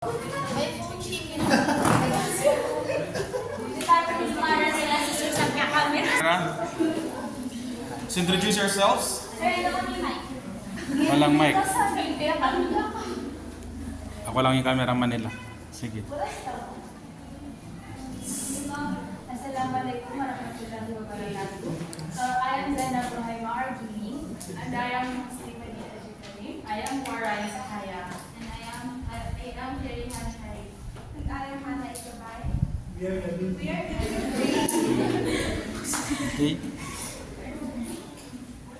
So introduce yourselves. Walang mic. Ako lang yung cameraman nila. Sige. Assalamualaikum warahmatullahi wabarakatuh. I am Zainab Rohaima Arjuni, and I am Stephanie Ajikani. I am Warai Sahaya, and I am Jerihan Sharif. And I am Hana Ikabay. Okay.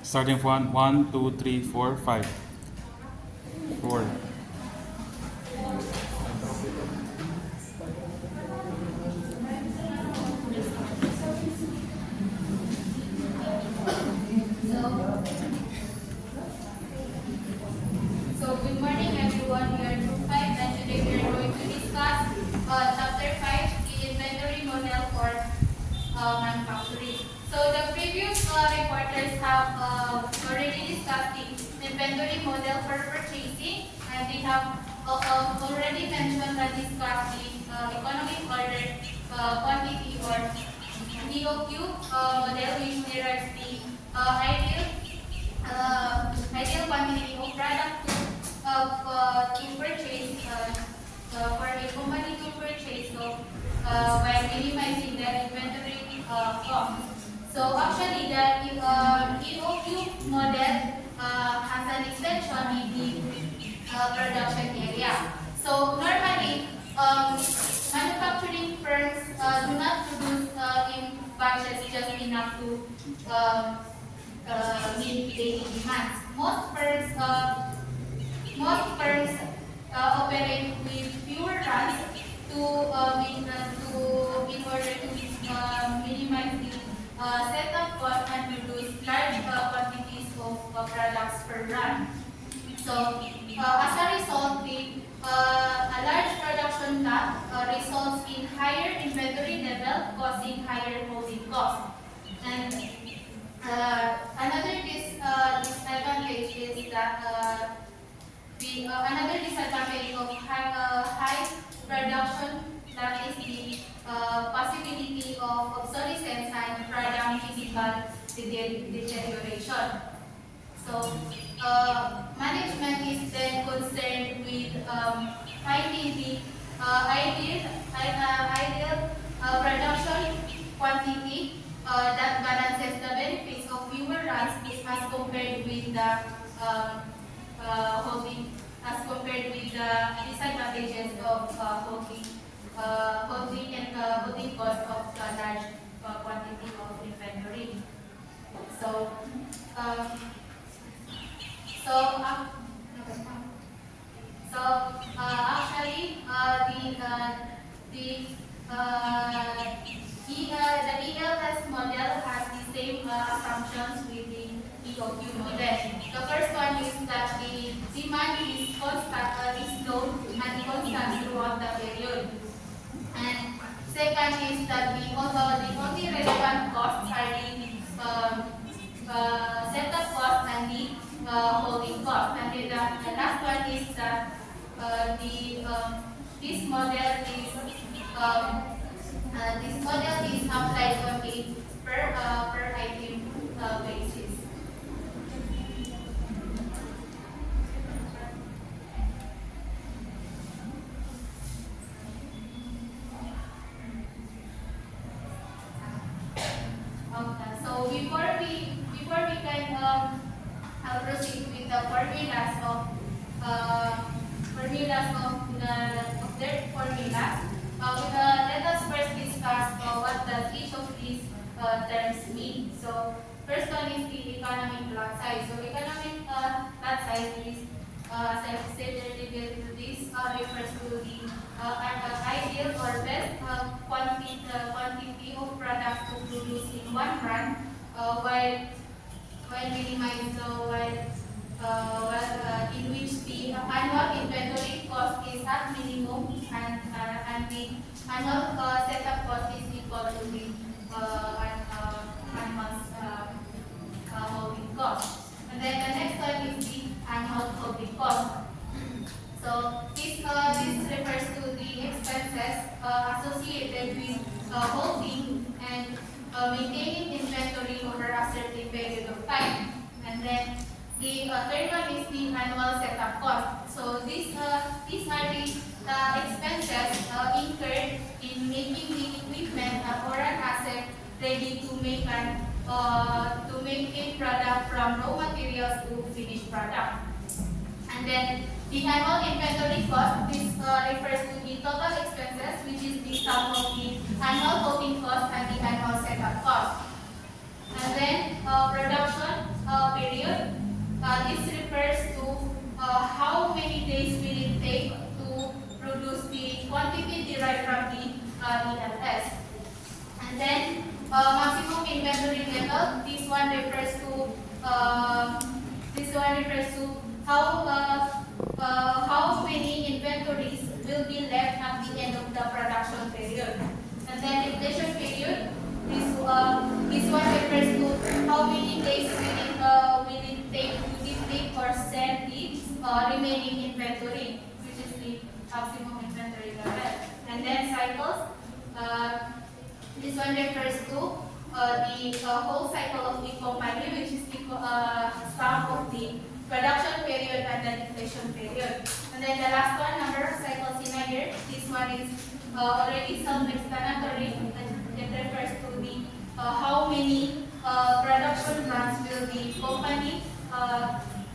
Starting from 1, 2, 3, 4, 5. 4. So good morning everyone, we are Group 5 and today we are going to discuss Chapter 5, the inventory model for manufacturing. So the previous reporters have already discussed the inventory model for purchasing, and they have already mentioned and discussed the economic order quantity or EOQ model, which mirrors the ideal quantity of product to purchase for a company to purchase, so while minimizing the inventory cost. So actually the EOQ model has an extension in the production area. So normally manufacturing firms do not produce in batches just enough to meet daily demands. Most firms operate with fewer runs in order to minimize the setup cost and produce large quantities of products per run. So as a result, a large production lot results in higher inventory level, causing higher holding costs. And another disadvantage is that another disadvantage of high production, that is the possibility of obsolescence and product physical deterioration. So management is then concerned with finding the ideal production quantity that balances the benefits of fewer runs as compared with the disadvantages of holding cost of the large quantity of inventory. So actually the ELS model has the same assumptions with the EOQ model. The first one is that the demand is constant, is low and constant throughout the period. And second is that the only relevant costs are the setup cost and the holding cost. And the last one is that this model is applied on a per item basis. So before we can proceed with the formulas of their formulas, let us first discuss what does each of these terms mean. So first one is the economic lot size. So economic lot size is, as I said earlier, this refers to the ideal or best quantity of product to produce in one run, while minimizing in which the annual inventory cost is at minimum, and the annual setup cost is equal to the annual holding cost. And then the next one is the annual holding cost. So this this refers to the expenses associated with holding and maintaining inventory over a certain period of time. And then the third one is the manual setup cost. So these are the expenses incurred in making the equipment or an asset ready to make a product from raw materials to finished product. And then the annual inventory cost, this refers to the total expenses, which is the sum of the annual holding cost and the annual setup cost. And then production period, this refers to how many days will it take to produce the quantity derived from the ELS. And then maximum inventory level, this one refers to how many inventories will be left at the end of the production period. And then depletion period, this one refers to how many days will it take to deplete or sell the remaining inventory, which is the maximum inventory level. And then cycles, this one refers to the whole cycle of the company, which is the sum of the production period and the depletion period. And then the last one, number of cycles in a year. This one is already self-explanatory. It refers to the how many production runs will the company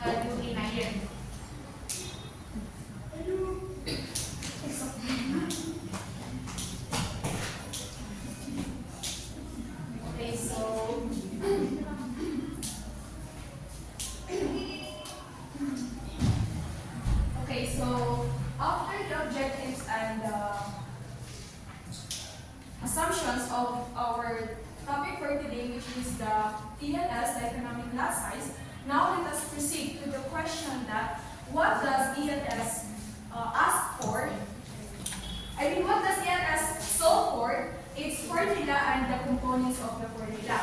do in a year. Okay, so after the objectives and assumptions of our topic for today, which is the ELS, the economic lot size, now let us proceed to the question that what does ELS ask for? What does ELS solve for? Its formula and the components of the formula.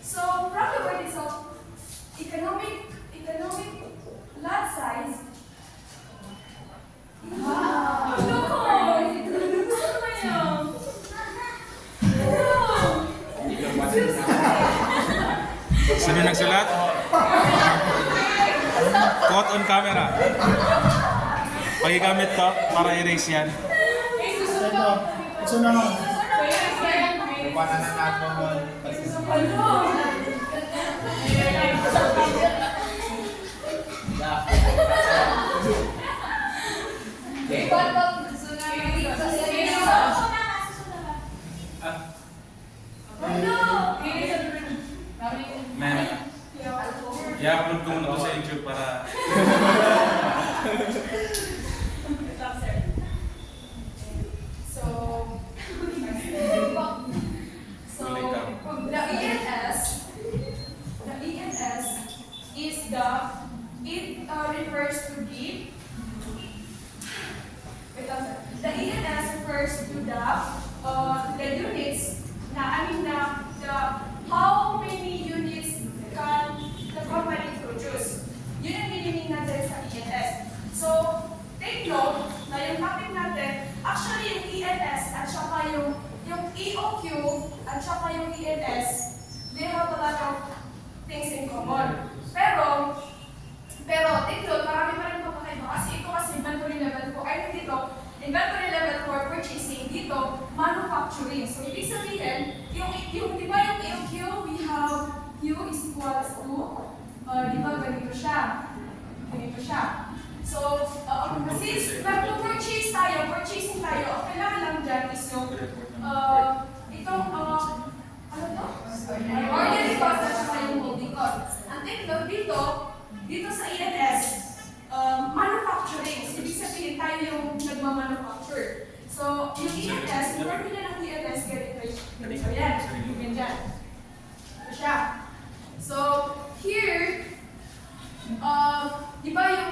So from the word itself, economic lot size. Wow! Sino nagsulat? Caught on camera. Pagigamit to para erase yan. Ito naman. Paano na natin Man, i-upload ko muna to sa YouTube para... The ELS refers to the units how many units can the company produce. Yun ang meaning natin sa ELS. So, take note na yung topic natin, actually yung ELS at saka yung EOQ at saka yung ELS, they have a lot of things in common. Pero take note, marami pa rin pagkakaiba kasi ito kasi inventory level 4, ay dito, inventory level 4 purchasing, dito, manufacturing. So, ibig sabihin, di ba yung EOQ, we have Q is equals to, di ba ganito siya? So, since nag-purchase tayo, purchasing tayo, ang kailangan lang dyan is yung, itong, ano to? Ordinary cost at saka yung holding cost. Ang take note dito sa ELS, manufacturing. So, ibig sabihin tayo yung nagmamanufacture. So, yung ELS, yung formula ng ELS, ganito yan. Ganyan. Ito siya. So, here, di ba yung,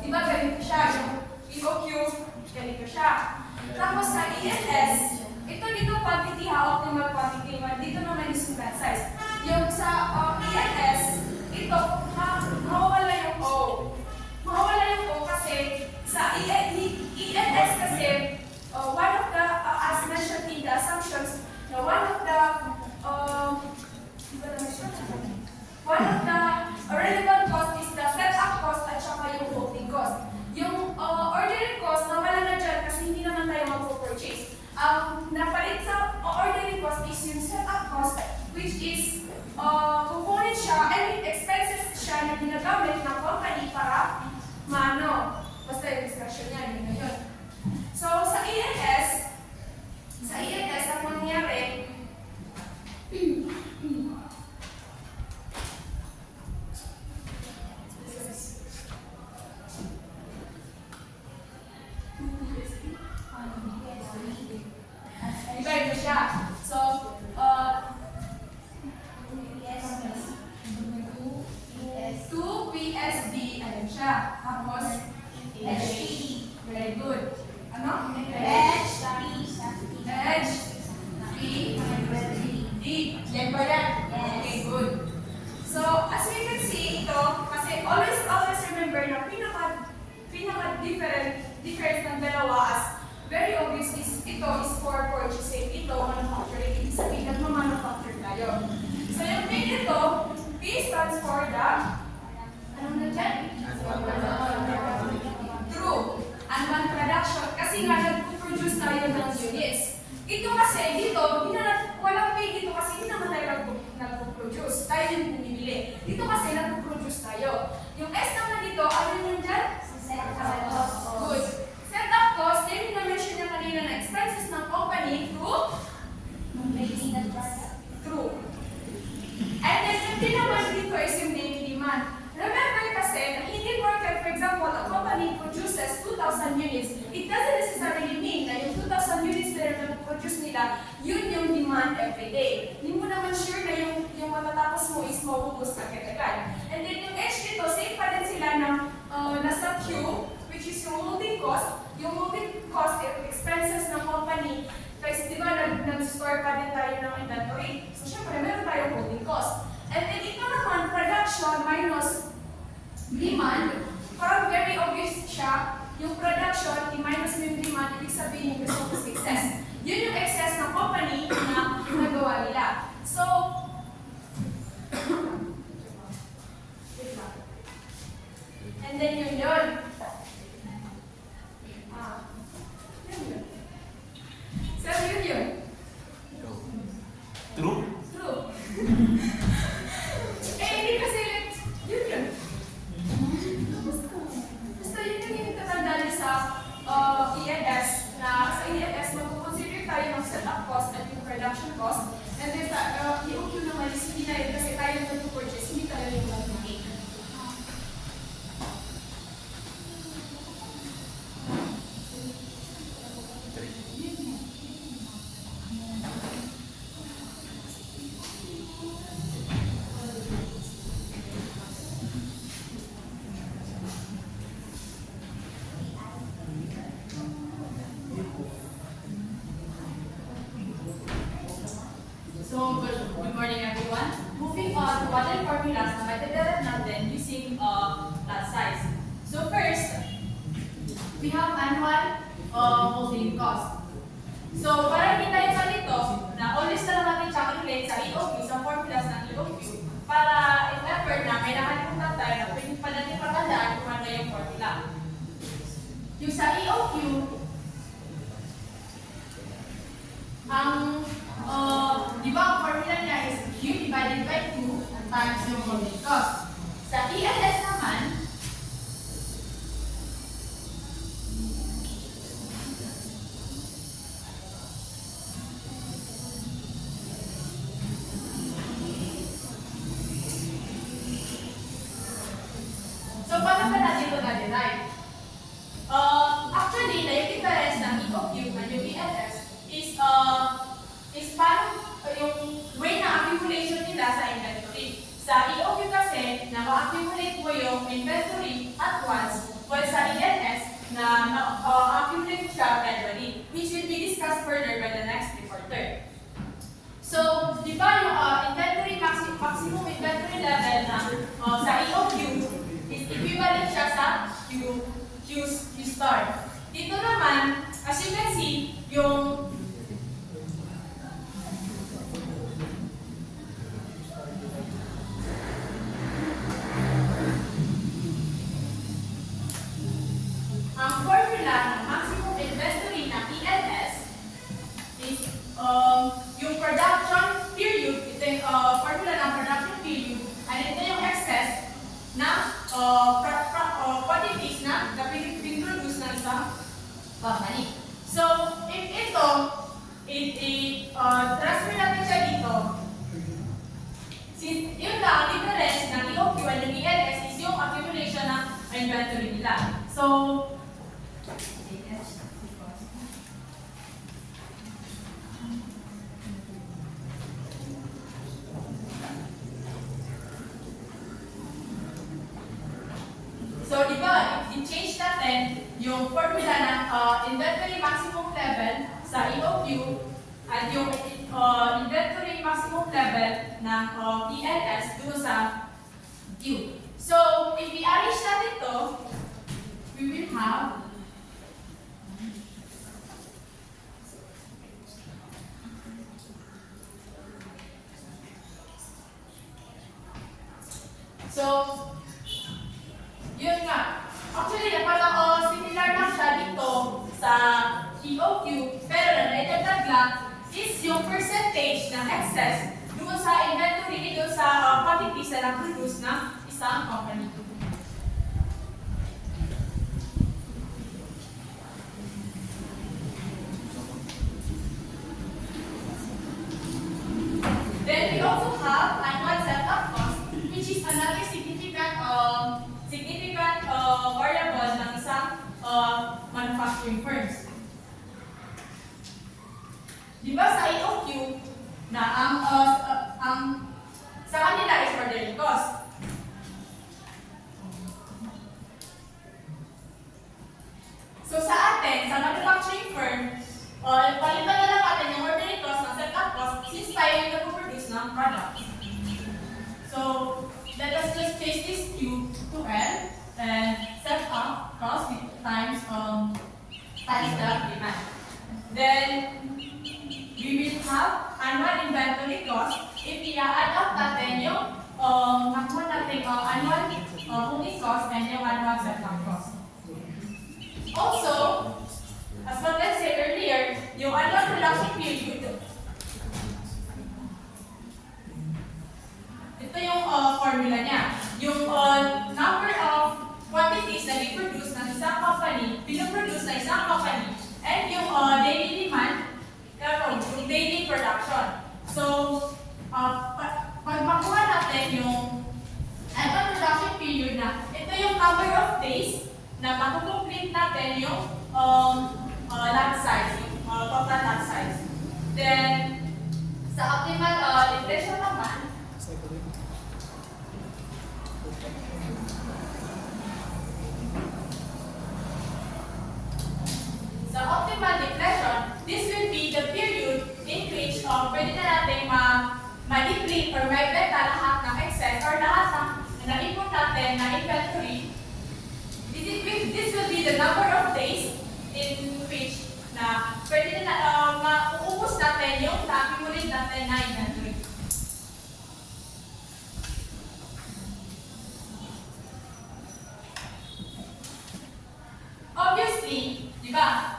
di ba ganito siya? Yung EOQ, ganito siya. Tapos sa ELS, ito dito quantity, optimal quantity, dito naman yung lot size. Yung sa ELS, ito, mawawala yung Tapos, very good. Ano? Yan ba yan? Okay, good. So, as we can see, ito, kasi always remember na difference ng dalawa as very obvious is ito is for purchasing, ito manufacturing. Ibig sabihin, nagmamanufacture tayo. So, yung P dito, P stands for the, anong nandiyan? True. Unmanned production. Kasi nga, nag-produce tayo ng units. Ito kasi, dito, walang pay dito kasi hindi naman tayo nag-produce. Tayo yung bumibili. Dito kasi, nag-produce tayo. Yung S naman dito, ano yun dyan? Good. Setup cost, then na-mention niya kanina na expenses ng company through? True. And then, yung din naman dito is yung daily demand. Remember kasi, na hindi worker, for example, a company produces 2,000 units. It doesn't necessarily mean na yung 2,000 units na produce nila, yun yung demand every day. Hindi mo naman sure na yung matatapos mo is maubos agad-agad. And then yung H dito, same pa din sila ng nasa Q, which is yung holding cost. Yung holding cost, expenses ng company, kasi di ba nag-store pa din tayo ng inventory. So syempre, meron tayong holding cost. And then ito naman, production minus demand. Parang very obvious siya. Yung production, i-minus mo yung demand, ibig sabihin yung gusto ko excess. Yun yung excess ng company na nagawa nila. So, and then yun. Yun. So, yun. True? True. Hindi kasi, yun. Basta yun yung itatanda niyo sa ENS, na sa ENS, mag-consider tayo ng setup cost at yung production cost. And then sa EOQ naman is hindi na yun kasi tayo nag-purchase, hindi tayo yung mag-make. So, good morning everyone. Moving on to other formulas na matadevelop natin using lot size. So first, we have annual holding cost. So, para hindi tayo malito, na always na lang natin calculate sa EOQ, sa formulas ng EOQ, para if ever na may nakalimutan tayo na pwede pa natin patandaan kung ano yung formula. Yung sa EOQ, di ba ang formula niya is Q divided by 2 times yung holding cost. Sa ELS naman, so paano ba natin ito na-derive? Actually, na yung difference ng EOQ at yung ELS is paano yung way na accumulation nila sa inventory. Sa EOQ kasi, na-accumulate mo yung inventory at once, while sa ELS, na-accumulate siya gradually, which will be discussed further by the next reporter. So, di ba yung inventory maximum inventory level na sa EOQ is equivalent siya sa Q star. Dito naman, as you can see, yung formula ng maximum inventory ng ELS is yung production period, ito yung formula ng production period, and ito yung excess na quantities na pinroduce ng isang company. So, if ito, transfer natin siya dito, since yun lang, difference ng EOQ and yung ELS is yung accumulation ng inventory nila. So, di ba, i-change natin yung formula ng inventory maximum level sa EOQ at yung inventory maximum level ng ELS dun sa Q. So, if i-arrange natin to, we will have so, yun nga. Actually, parang similar lang siya dito sa EOQ, pero naitagdag lang is yung percentage ng excess doon sa inventory, doon sa quantities na na-produce ng isang company. Then we also have annual setup cost, which is another significant variable ng isang manufacturing firms. Di ba sa EOQ na ang sa kanila is ordinary cost. So sa atin, sa manufacturing firm, palitan na lang natin yung ordinary cost ng setup cost since tayo yung nag-produce ng product. So, let us just change this Q to L and setup cost times the demand. Then, we will have annual inventory cost if i-add up natin yung nakuha natin annual unit cost and yung annual setup cost. Also, as what I said earlier, yung annual production period, ito yung formula niya. Yung number of quantities na i-produce ng isang company, pinoproduce ng isang company, and yung daily demand, yung daily production. So, pag makuha natin yung annual production period na, ito yung number of days na makukomplete natin yung lot size, yung total lot size. Then, sa optimal inflation naman, sa optimal deflation, this will be the period in which pwede na natin ma-deplete or ma-ibenta lahat ng excess or lahat ng na-input natin na inventory. This will be the number of days in which na pwede na mauubos natin yung na-accumulate natin na inventory. Obviously, di ba?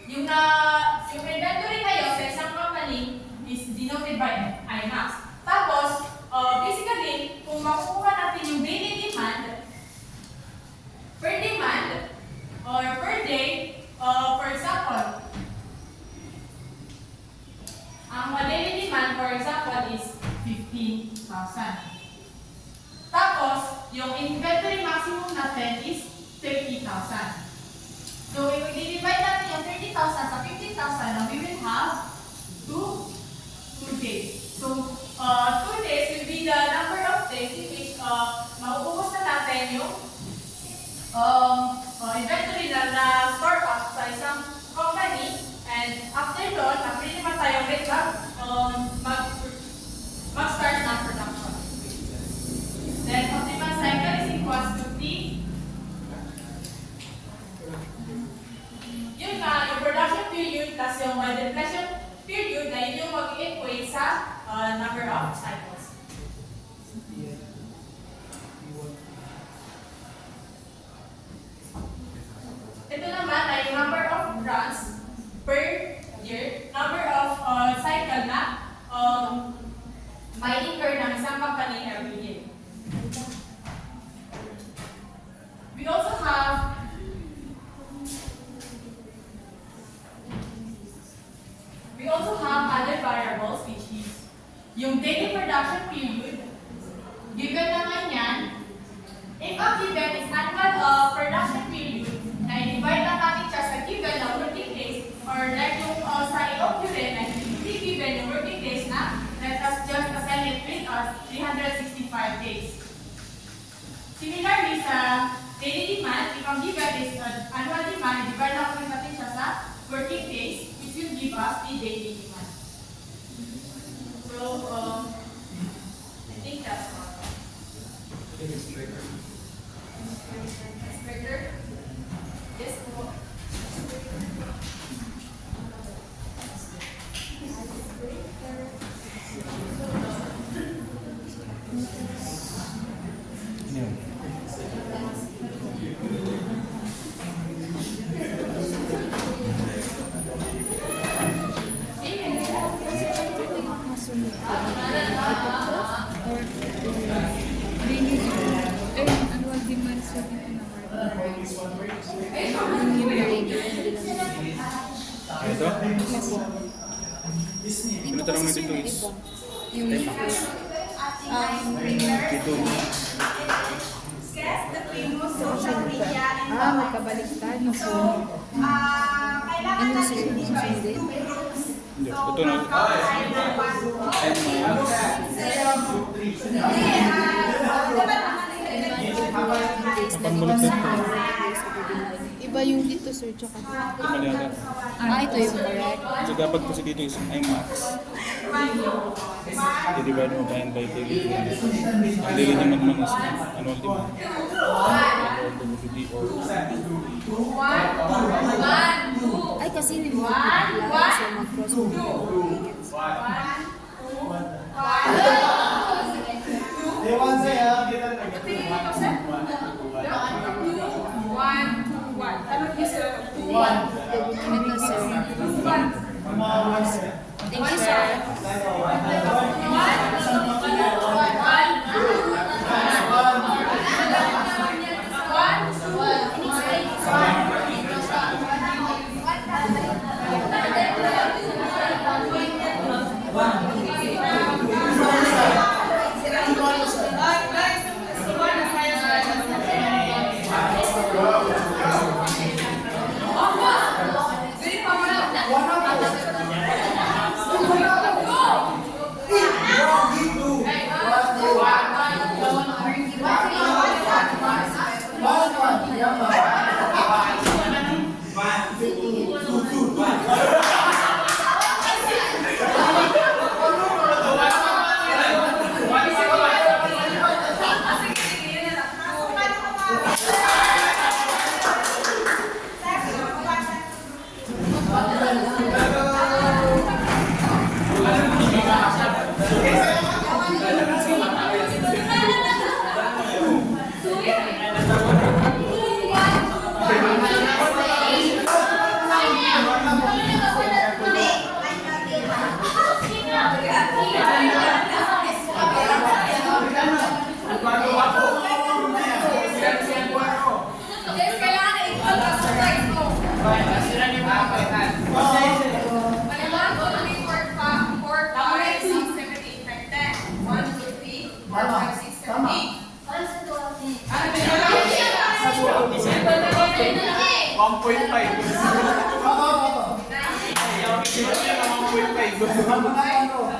Yung inventory kayo sa isang company is denoted by IMAX. Tapos, basically, kung makukuha natin yung daily demand, per demand, or per day, for example, ang daily demand, for example, is 15,000. Tapos, yung inventory maximum natin is 30,000. So, if we divide natin yung 30,000 sa 15,000, we will have 2 days. So, 2 days will be the number of days in which mauubos na natin yung inventory na store up sa isang company. And after doon, pwede naman tayong mag-start ng production. Then, optimal cycle is equals to T. Yun nga, yung production period plus yung depletion period na yun yung mag-equate sa number of cycles. Ito naman ay yung number of runs per year, number of cycle na may incur ng isang company every year. We also have other variables, which is yung daily production period. Given naman yan, if ang given is annual production period, na i-divide lang natin siya sa given na working days, or like yung sa EOQ rin, na hindi given yung working days na, let us just assign it with us 365 days. Similarly sa daily demand, is annual demand, divide na ulit natin siya sa working days, which will give us the daily demand. So, I think that's all. Yes, po. Ano yun? Annual demand sa Ito? Dito Ito lang kasi dito sir, is iba. Yung dito. Yes, the famous social media and magkabaliktad no po. kailangan Ano natin sir? i-divide Susunod? Hindi. Ito na. Iba yung dito sir, tsaka dito. Ito mali agad. Ito yung correct. So dapat kasi dito is ay max. I-divide mo by and by daily demand. Ang daily demand naman is annual demand. Annual or Ay kasi yung mga so mag-cross over. Ewan sa'yo, kita na. Tingin mo sir? 1, 2, 1. Tanong niyo sir. Ito sir. Mga one sir. Thank you sir.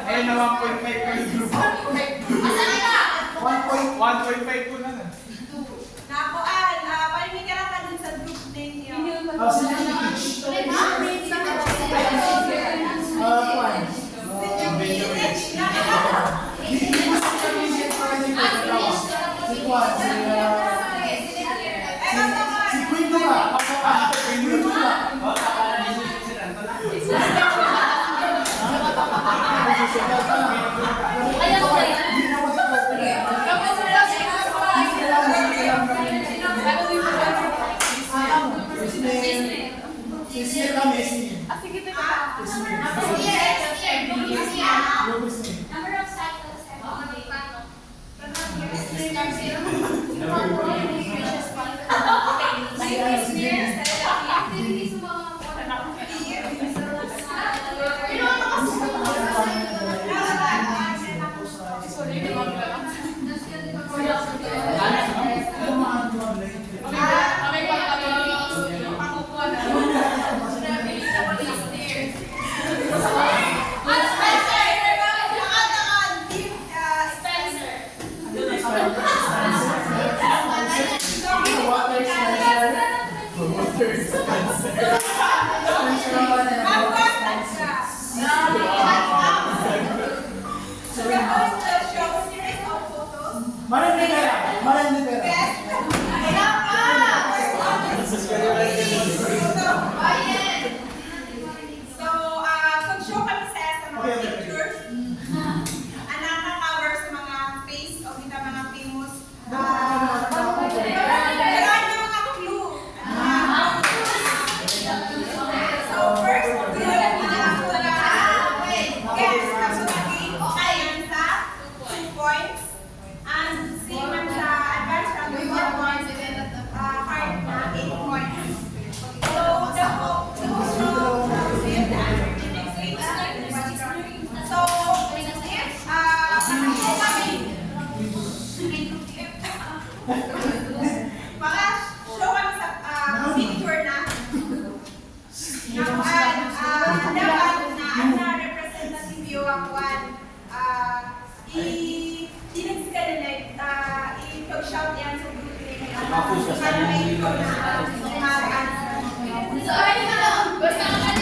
Ayun na 1.5 per group. 1.5 po na na. Nakuan, palimig ka lang ka dun sa group ninyo. Number of cycles. Yes, So, ano na lang? Basta ang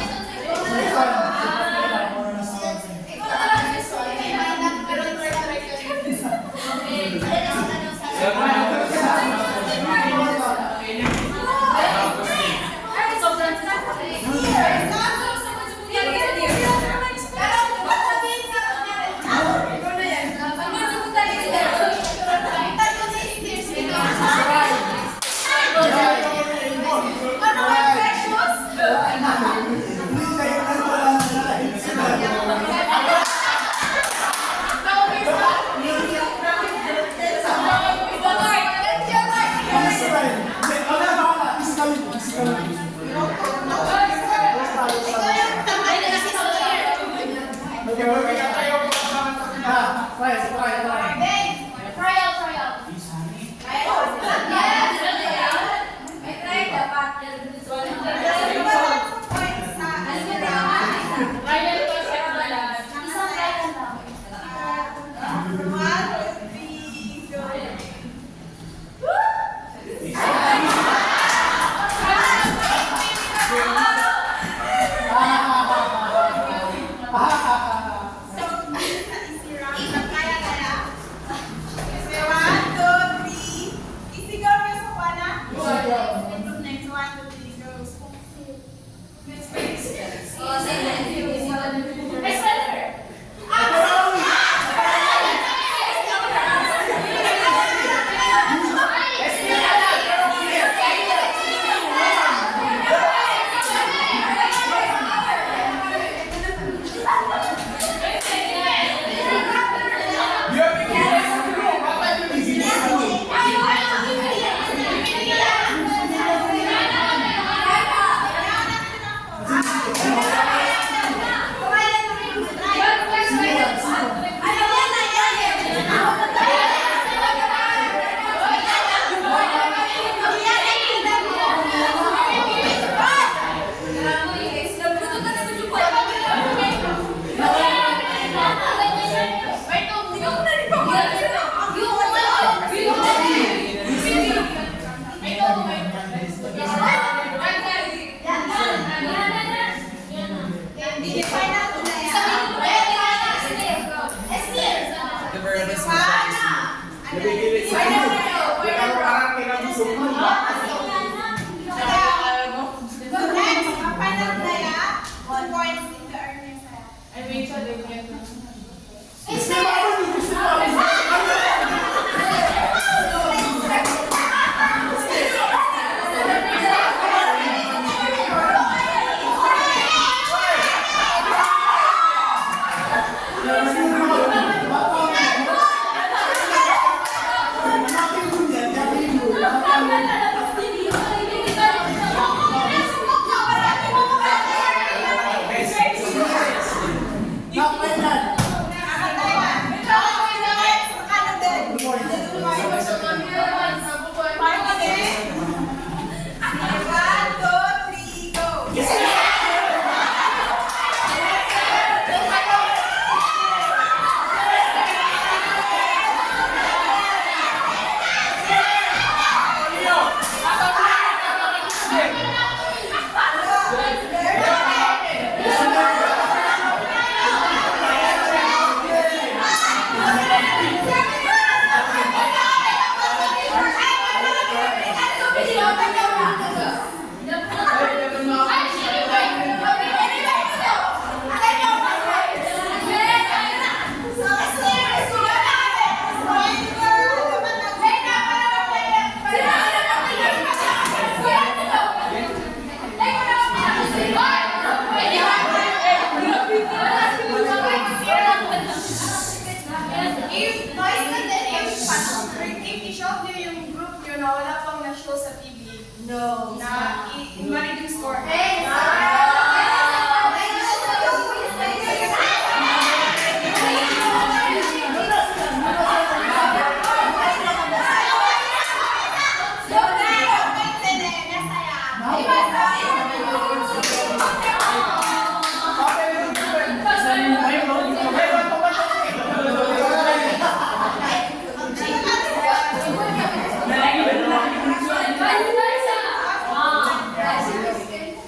condition sa Vice versa.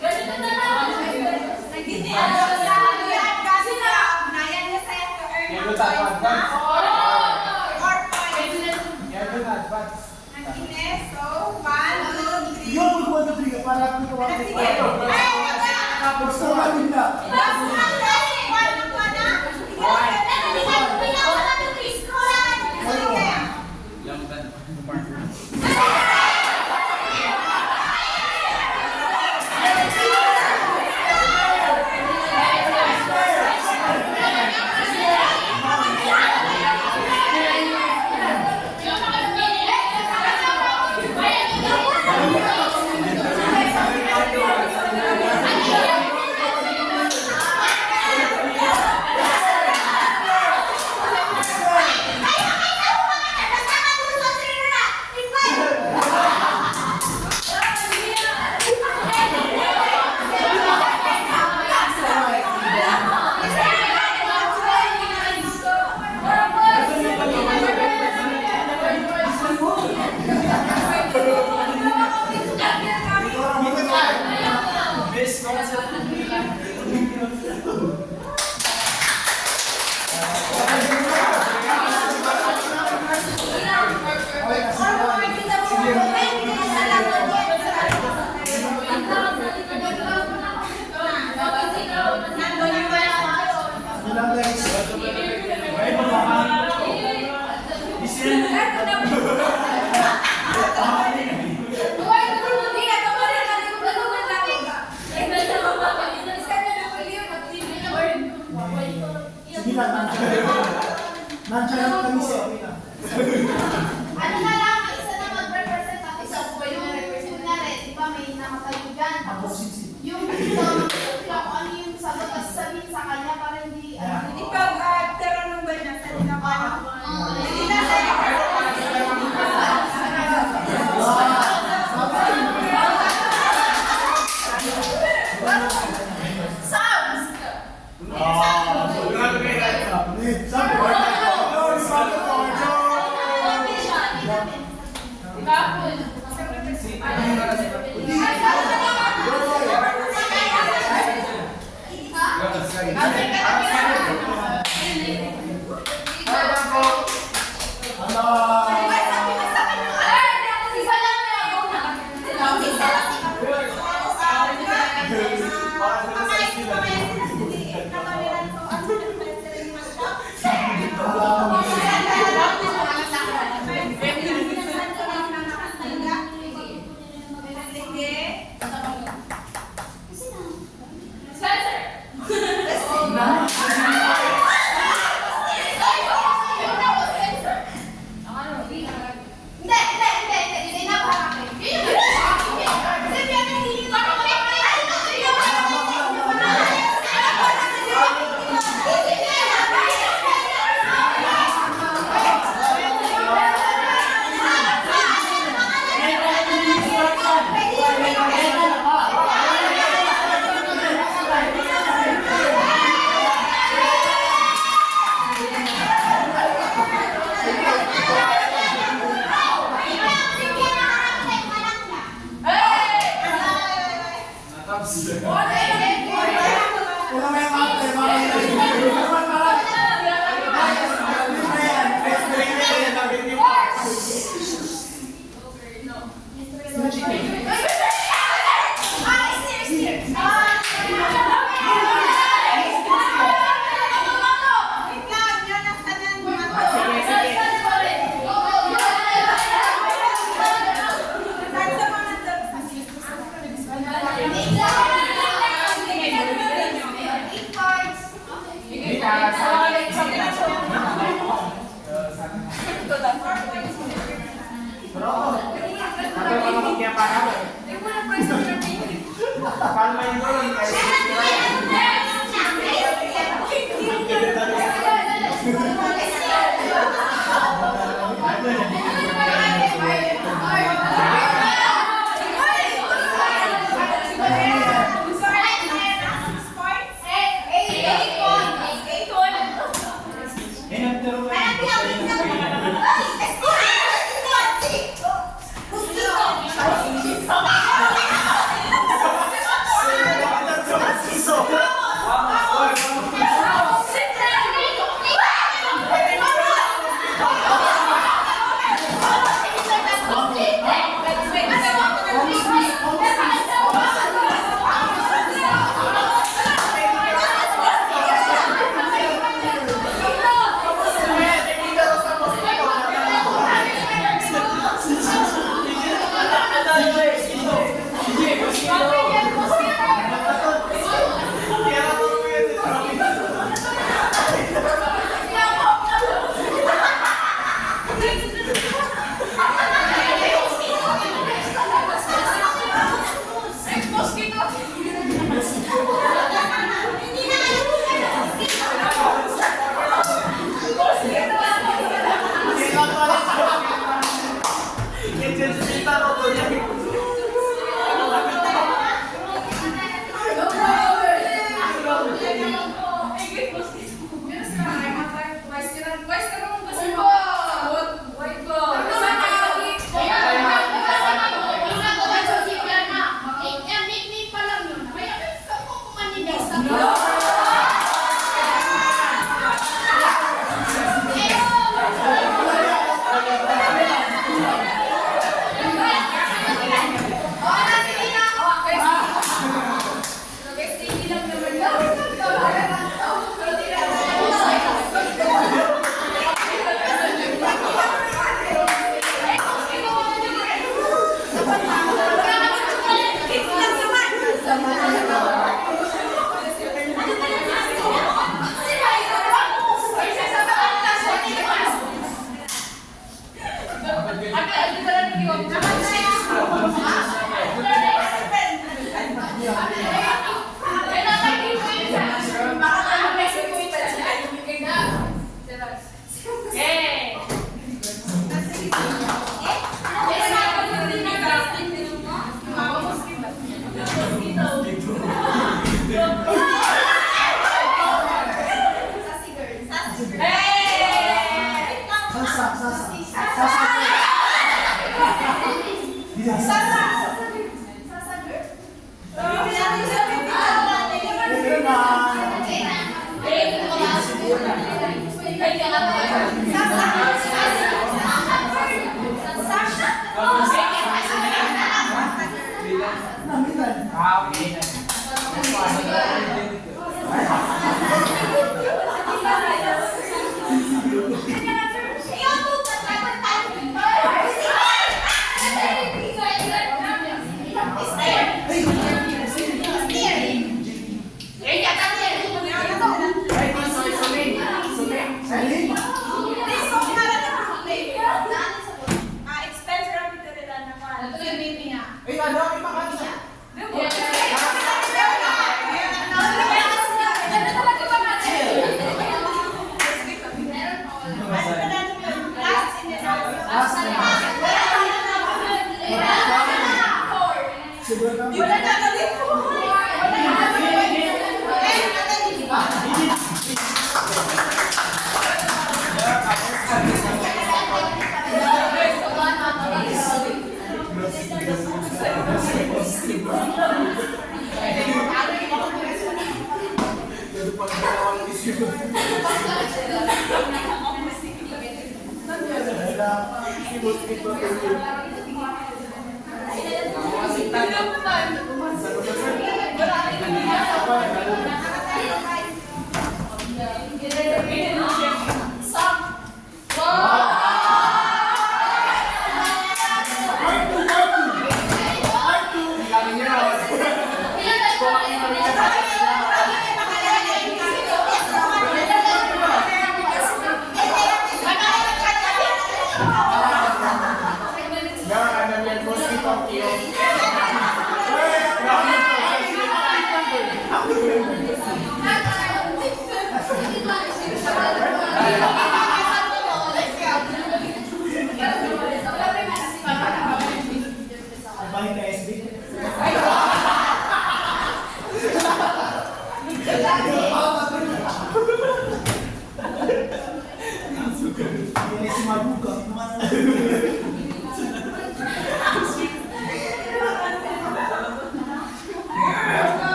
Ganito na lang. Nagtitiyan siya sa yan kasi na unayan niya sa to earn Yan ng doon tayo, points na. advance. Or points. Yan doon, advance. Nagtitiyan, so 1, 2, 3. Yun, magkuha na 3. Para ako ito ako. Tapos na namin na. Sige na, nandiyan kami sa Pina. Ano na lang, may isa na mag-represent at isa po yung represent na rin. Di ba may nakatayo dyan? Tapos yung dito, kung ano yung sagot at sabihin sa kanya para hindi, Hindi pag tinanong ba niya sa tinapano? Hindi na Gusto Milan. Okay. Saling. Expense rapid nila naman. Ay, ano? Ay, makakita. Sobrang naman. Wala na gawin ko. Bahay na SB. Ini si Mabuka.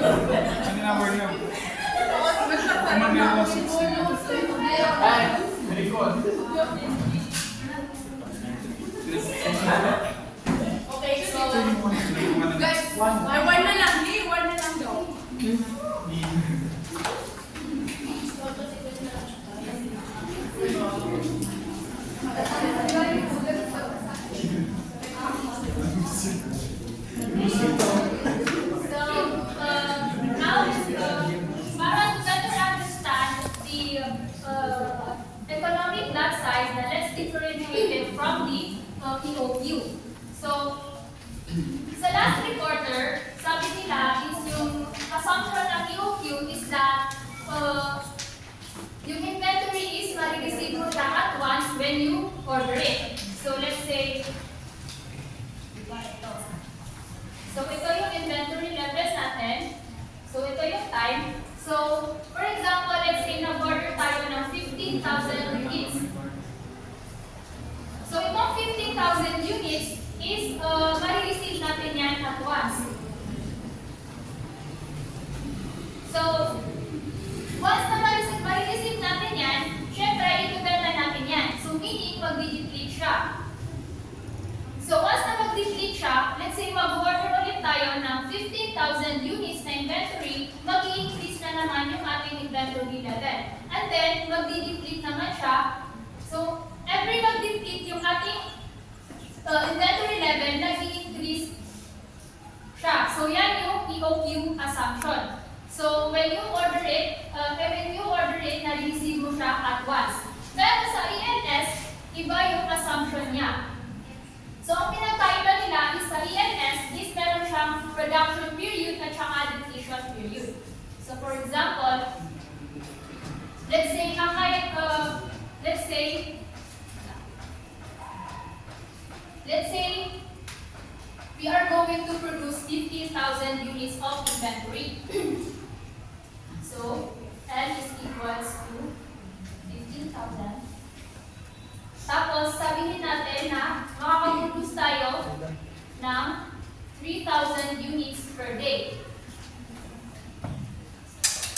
Ano number niyo? Ano niyo? 16. Ay, very good. Okay, so, guys, one na lang, one na lang daw. Now, para to better understand the economic lot size, let's differentiate it from the EOQ. So, sa last reporter, sabi nila is yung assumption ng EOQ is that yung inventory is marireceive mo siya at once when you order it. So, let's say, so ito yung inventory levels natin. So, ito yung time. So, for example, let's say nag-order tayo ng 15,000 units. So, itong 15,000 units is marireceive natin yan at once. So, once na marireceive natin yan, syempre, ibibenta natin yan. So, meaning, mag-deplete siya. So, once na mag-deplete siya, let's say mag-order ulit tayo ng 15,000 units na inventory, mag-i-increase na naman yung ating inventory level. And then, mag-deplete naman siya. So, every mag-deplete yung ating inventory level, nag-i-increase siya. So, yan yung EOQ assumption. So, when you order it, na-receive mo siya at once. Pero sa ENS, iba yung assumption niya. So, ang pinagkaiba nila is sa ENS is meron siyang production period at saka depletion period. So, for example, let's say we are going to produce 50,000 units of inventory. So, L is equals to 15,000. Tapos, sabihin natin na makakaproduce tayo ng 3,000 units per day.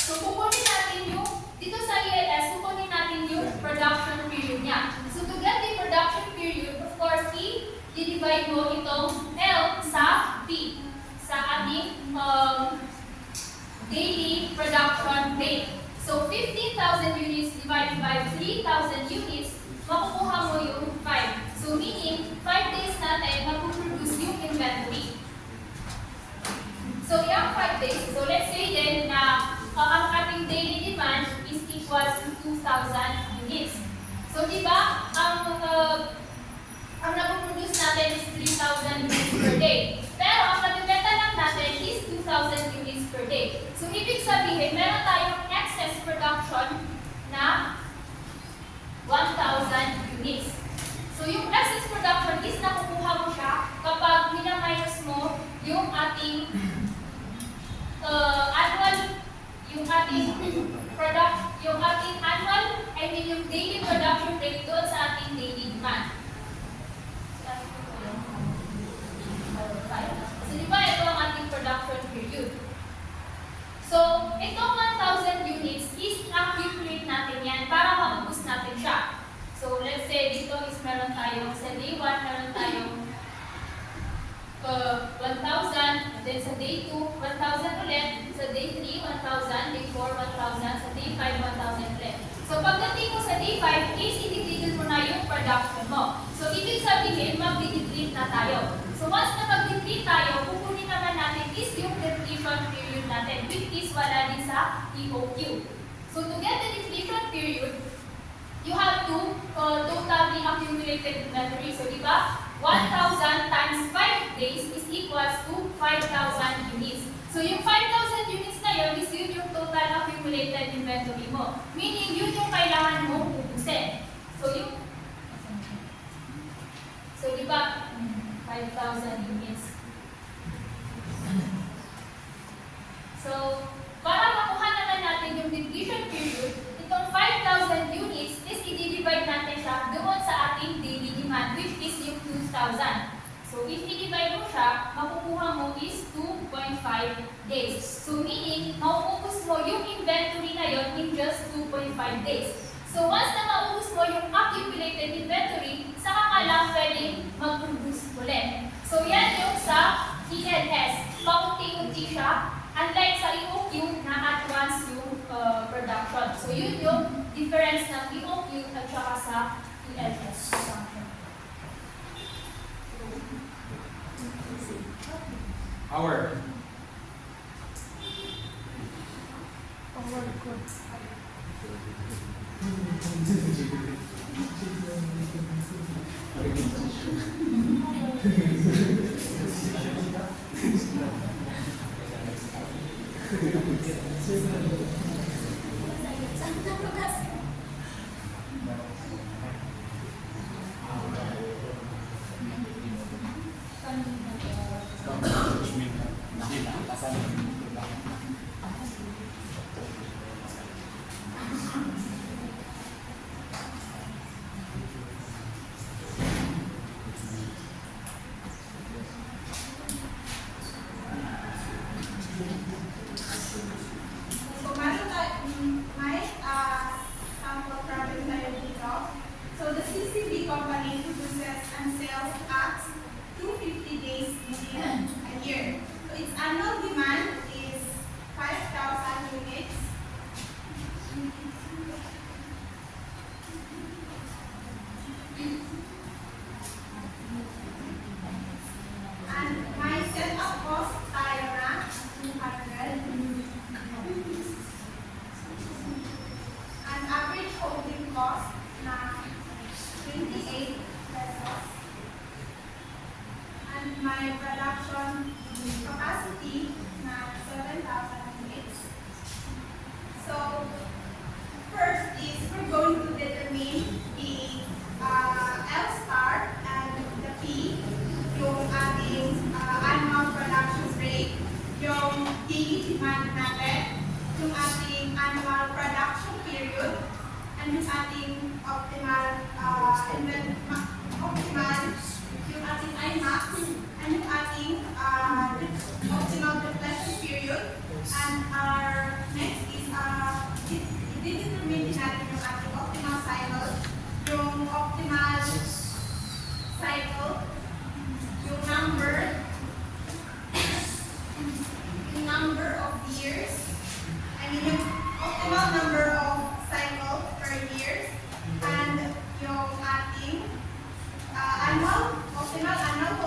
So, kukunin natin yung, dito sa ELS, kukunin natin yung production period niya. So, to get the production period, of course, i-divide mo itong L ngayon sa P, sa ating daily production rate. So 15,000 units divided by 3,000 units, makukuha mo yung 5. So meaning, 5 days natin mag-produce yung inventory. So yung 5 days, so let's say then na ang ating daily demand is equals to 2,000 units. So di ba, ang napoproduce natin is 3,000 units per day. Pero ang nabibenta lang natin is 2,000 units per day. So ibig sabihin, meron tayong excess production na 1,000 units. So yung excess production is nakukuha mo siya kapag minus mo yung ating yung daily production rate doon sa ating daily demand. So di ba ito ang ating production period? So itong 1,000 units is accumulate natin yan para maubos natin siya. So let's say dito is meron tayong sa day 1 meron tayong 1,000, then sa day 2, 1,000 ulit, sa day 3, 1,000, day 4, 1,000, sa day 5, 1,000 ulit. So pagdating mo sa day 5 is ititigil mo na yung production mo. So ibig sabihin, mag-deplete na tayo. So once na mag-deplete tayo, kukunin naman natin is yung depletion period natin, which is wala din sa EOQ. So to get the depletion period, you have to totally accumulated inventory. So di ba? 1,000 times 5 days is equals to 5,000 units. So yung 5,000 units na yun is yun yung total accumulated inventory mo. Meaning yun yung kailangan mo ubusin. So di ba? 5,000 units. So para makuha naman natin yung depletion period, itong 5,000 units is i-divide natin siya doon sa ating daily demand, which is yung 2,000. So if i-divide mo siya, makukuha mo is 2.5 days. So meaning, mauubos mo yung inventory na yon in just 2.5 days. So once na maubos mo yung accumulated inventory, saka ka lang pwedeng mag-produce ulit. So yan yung sa ELS. Paunti-unti siya, unlike sa EOQ na at once yung production. So yun yung difference ng EOQ at saka sa ELS. Hour. So, meron may sample problem tayo dito. So, the CCB company produces and sells at 250 days within a year. So, its annual demand is 5,000 units. And may setup cost tayo na 200. An average holding cost na 28 pesos. And my production capacity na 7,000 units. So, first is we're going to determine the L star and the P, yung ating annual production rate, yung daily demand natin, yung ating annual production period, and yung ating optimal, yung ating IMAX, and yung ating optimal depletion period. And our next is, i-determine natin yung ating optimal cycle, yung optimal cycle, yung number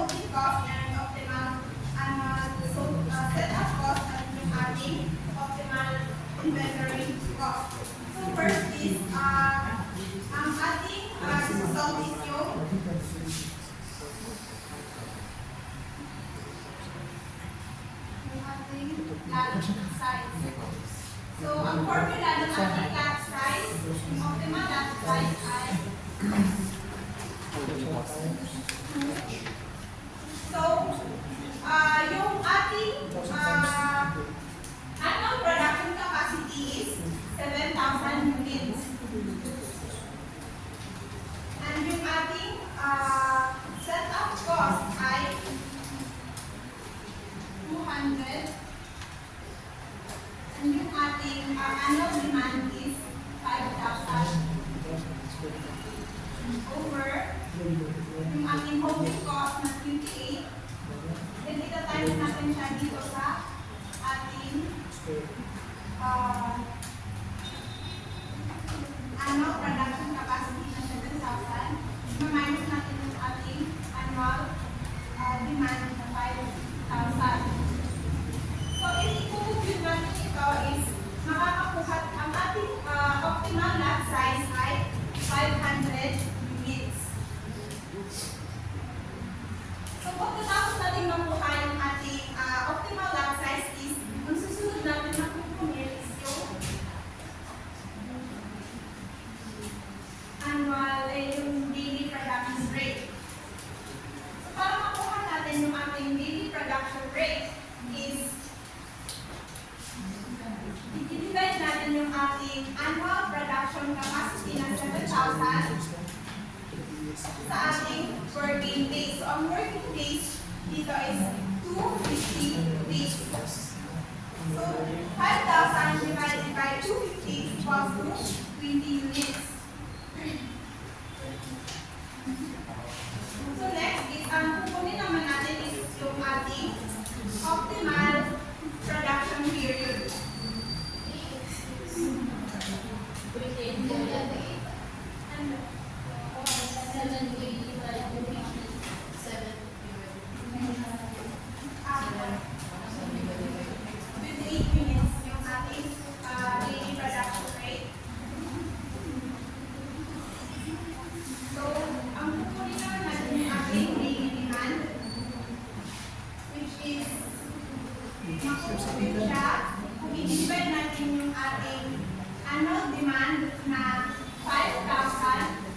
holding cost and optimal annual setup cost at yung ating optimal inventory cost. So first is ang ating result is yung ating lot size. So ang formula ng ating lot size, yung optimal lot size ay so, yung ating annual production capacity is 7,000 units. And yung ating setup cost ay 200. And yung ating annual demand is 5,000. Over yung ating holding cost na 28. Then ita-times natin siya dito sa ating annual production capacity na 7,000. Ma-minus natin yung ating annual demand na 5,000. So, if i-compute natin ito is makakakuha ang ating optimal lot size ay 500 units. So, pagkatapos natin makuha yung ating optimal lot size is, ang susunod natin na kukunin is yung yung daily production rate. So, para makuha natin yung ating daily production rate is, i-divide natin yung ating annual production capacity na 7,000 sa ating working days. So, ang working days dito is 250 days. So, 5,000 divided by 250 equals to 20 units. So, next is, ang kukunin naman natin is yung ating optimal production period. With 8 minutes yung ating daily production rate. So, ang kukunin naman natin yung ating daily demand, which is makukunin siya kung i-divide natin yung ating annual demand na 5,000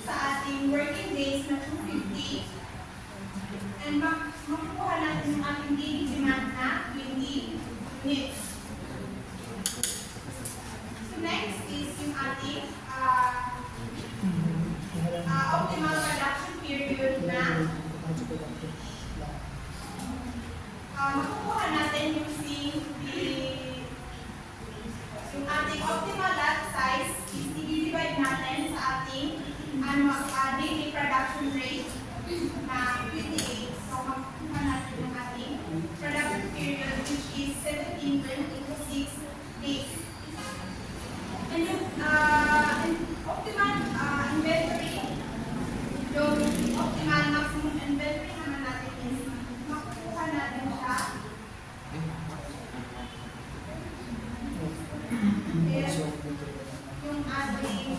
sa ating working days na 250 and makukuha natin yung ating daily demand na 20 units. So next is yung ating optimal production period na makukuha natin yung ating optimal lot size is i-divide natin sa ating daily production rate na 28. So, makukuha natin yung ating production period which is 17.26 days. And yung optimal inventory, yung optimal maximum inventory naman natin is makukuha natin siya is yung ating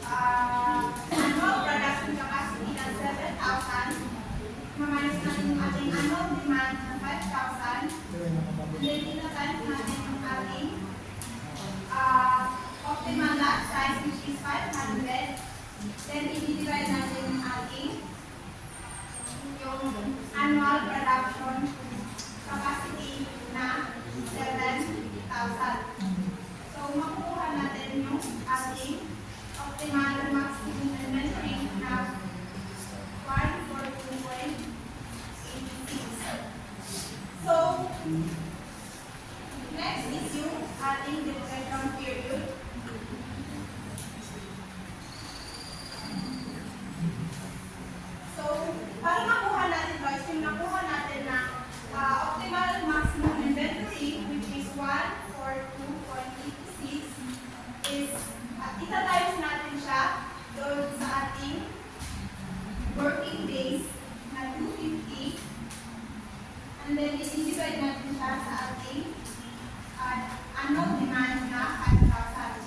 annual production capacity na 7,000, mamayos natin yung ating annual demand na 5,000, then ina-times natin yung ating optimal lot size which is 500, then i-divide natin yung ating annual production capacity na 7,000. So, makukuha natin yung ating optimal maximum inventory na 142.86. So, next is yung ating depreciation period. So, para makuha natin ito, is yung nakuha natin na And then, i-divide natin siya sa ating annual demand na 5,000.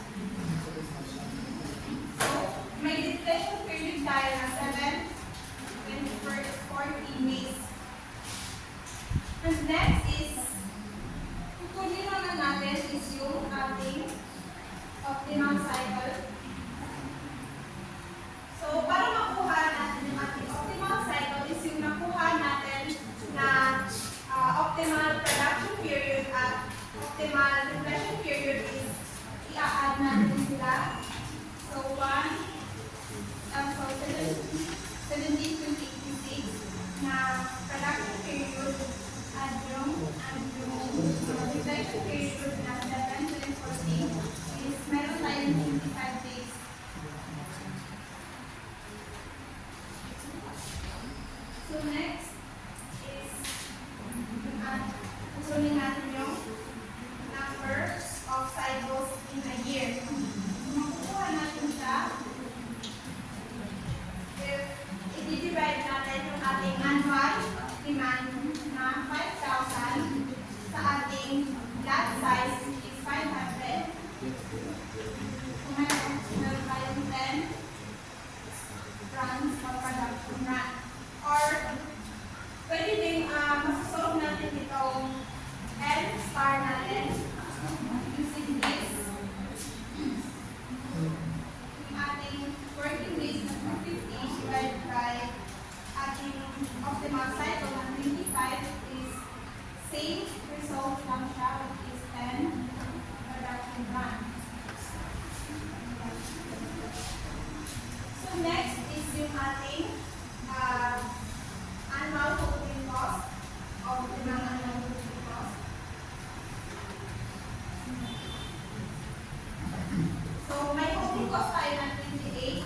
So, may depletion period tayo na 7, 14 days. And next is, kukunin naman natin is yung ating optimal cycle. So, para makuha natin yung ating optimal cycle is yung nakuha natin na optimal production period at optimal depletion period is i-add natin sila. So, 17,286 na production period at yung depletion period na 7,14 is meron tayong 55 days. So next is kukunin natin yung numbers of cycles in a year. Makukuha natin siya if i-divide natin yung ating annual demand na 5,000 sa ating lot size is 500. Kung meron tayong 10 runs of production run. Or pwede din masasolve natin itong N star natin using this. Yung ating working days na 250 divided by ating optimal cycle na 25 is same result lang siya, which is 10 production run. So next is yung ating annual holding cost of the annual holding cost. So may holding cost tayo na 28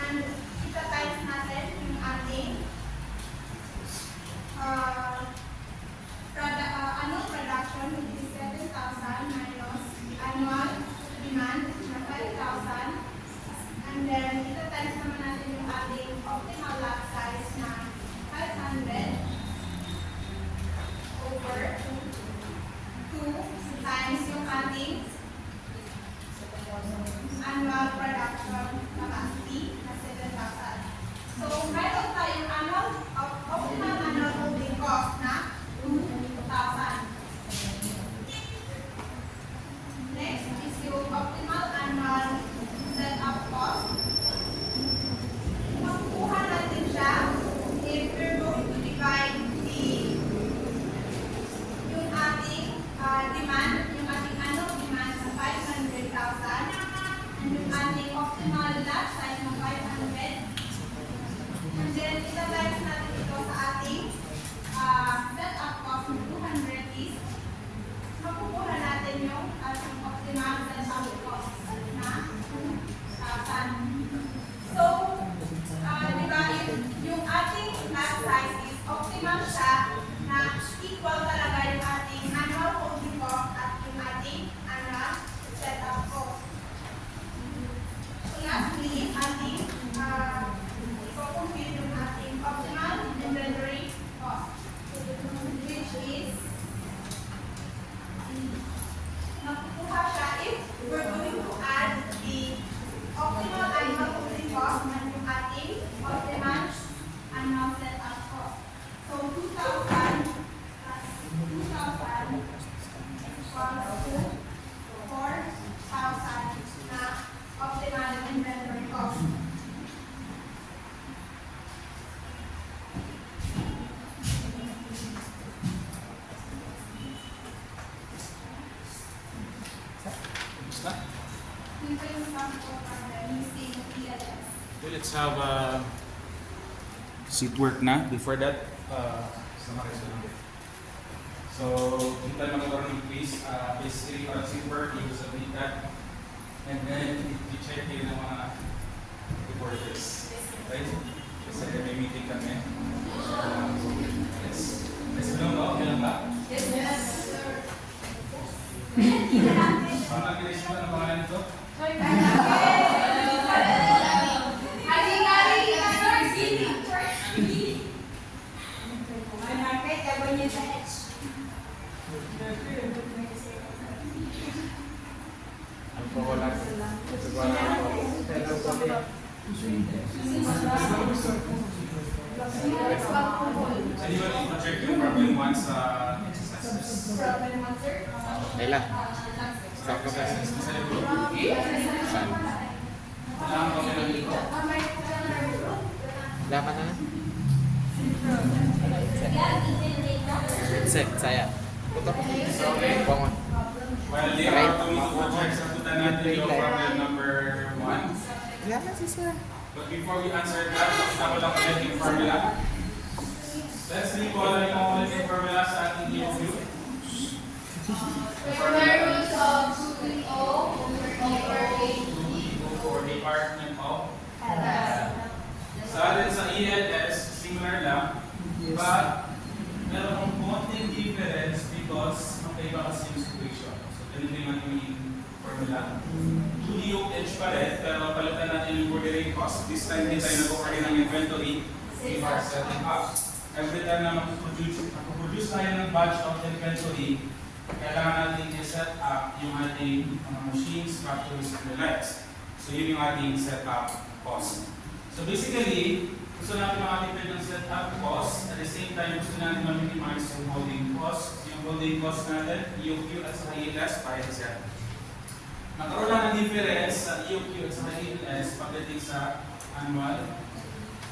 and ita-times natin yung ating annual production which is 7,000 minus annual demand na 5,000. And then, ita-times naman natin yung ating optimal lot size na 500 over 2 times yung ating annual production capacity na 7,000. So, meron tayong optimal annual holding cost na 2,000. Next is yung optimal annual setup cost. Makukuha natin siya if we're going to divide yung ating demand, yung ating annual demand sa 500,000 and yung ating optimal lot size na 500. And then, ita-times natin ito sa ating setup cost na 200 is makukuha natin yung ating optimal setup cost na 2,000. So, di ba, yung ating lot size is optimal siya na equal talaga yung ating annual holding cost at yung ating annual setup cost. So, lastly, ating i-compute yung ating optimal inventory cost, which is nakukuha siya if we're going to add the optimal annual holding cost and yung ating optimal annual setup cost. So, 2,000 plus 2,000 equals to 4,000 na optimal inventory cost. Basta? Yun pa yung sample para using PLS. Okay, let's have seat work na. Before that, sama kayo sa lang. So, kita naman learning please. Basically, para seat work, you submit that. And then, i-check kayo ng mga reporters. Right? Kasi may meeting kami. Let's go, no? Okay lang ba? Yes, sir. Parang nag-iisip na ng mga nito? Manakit, gagawin niya sa Anybody project yung problem 1 sa exercises? Problem answer. Kailan? Saan ka ba? Sa libro. Saan? Kailangan ko meron dito. Dapat na? Sek, saya. Putok. Okay. Bangon. Well, they are to project sa tutan natin yung problem number 1. Dapat si sir. But before we answer that, nakita ko lang ulit yung formula. Let's recall yung ulit yung formula sa ating EOQ. Square root of 2o over 8. 2e for department of. Sa atin sa ELS, similar lang. But, meron kong konting difference because magkaiba kasi yung situation. So, ganun din natin yung formula. 2DOH pa rin, pero palitan natin yung ordinary cost. This time, hindi tayo nag-order ng inventory. We are setting up. Every time na mag-produce tayo ng batch of inventory, kailangan natin i-set up yung ating mga machines, factories, and the likes. So, yun yung ating setup cost. So, basically, gusto natin makatipid ng setup cost. At the same time, gusto natin ma-minimize yung holding cost. Yung holding cost natin, EOQ at saka ELS, para sa set. Nagkaroon lang ng difference sa EOQ at saka ELS pagdating sa annual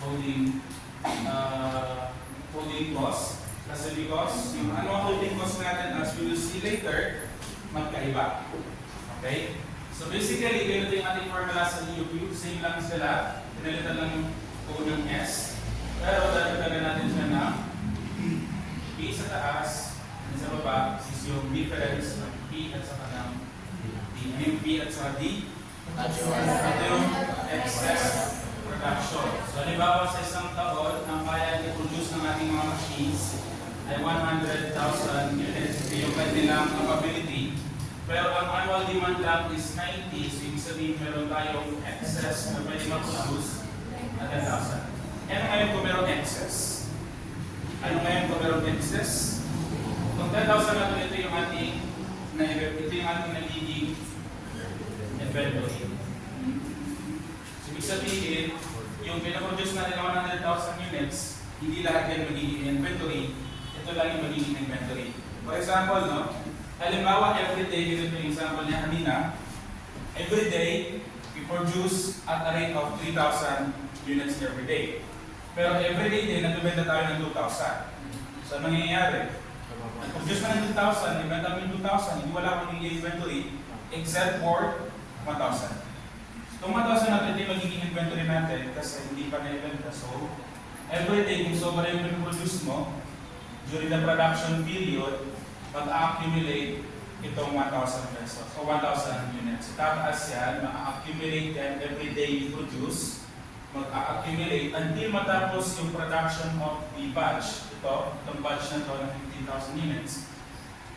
holding cost. Kasi because yung annual holding cost natin, as we will see later, magkaiba. Okay? So basically, ganito yung ating formula sa EOQ. Same lang sila. Pinalitan lang yung O ng S. Pero dagdagan natin siya na P sa taas at sa baba is yung difference ng P at saka ng D. Ano yung P at saka D? Ito yung excess production. So halimbawa sa isang taon, ang kaya i-produce ng ating mga machines ay 100,000 units. Ito yung kanilang capability. Pero ang annual demand lang is 90. So ibig sabihin meron tayong excess na pwede ma-produce na 10,000. Ano ngayon kung meron excess? Ano ngayon kung meron excess? Kung 10,000 na ito yung ating nagiging inventory. So ibig sabihin, yung pinaproduce natin ng 100,000 units, hindi lahat yan magiging inventory. Ito lang yung magiging inventory. For example, no? Halimbawa, everyday, yun yung example niya kanina, everyday, we produce at a rate of 3,000 units every day. Pero everyday din, nagbibenta tayo ng 2,000. So, ang nangyayari? Nag-produce na ng 2,000, ibenta mo yung 2,000, hindi wala akong inventory except for 1,000. Itong 1,000 natin, hindi magiging inventory natin kasi hindi pa na-ibenta. So, everyday, kung sobra yung produce mo, during the production period, mag-accumulate itong 1,000 pesos o 1,000 units. Tataas yan, ma-accumulate yan every day you produce, mag-accumulate until matapos yung production of the batch. Itong batch na ito ng 15,000 units.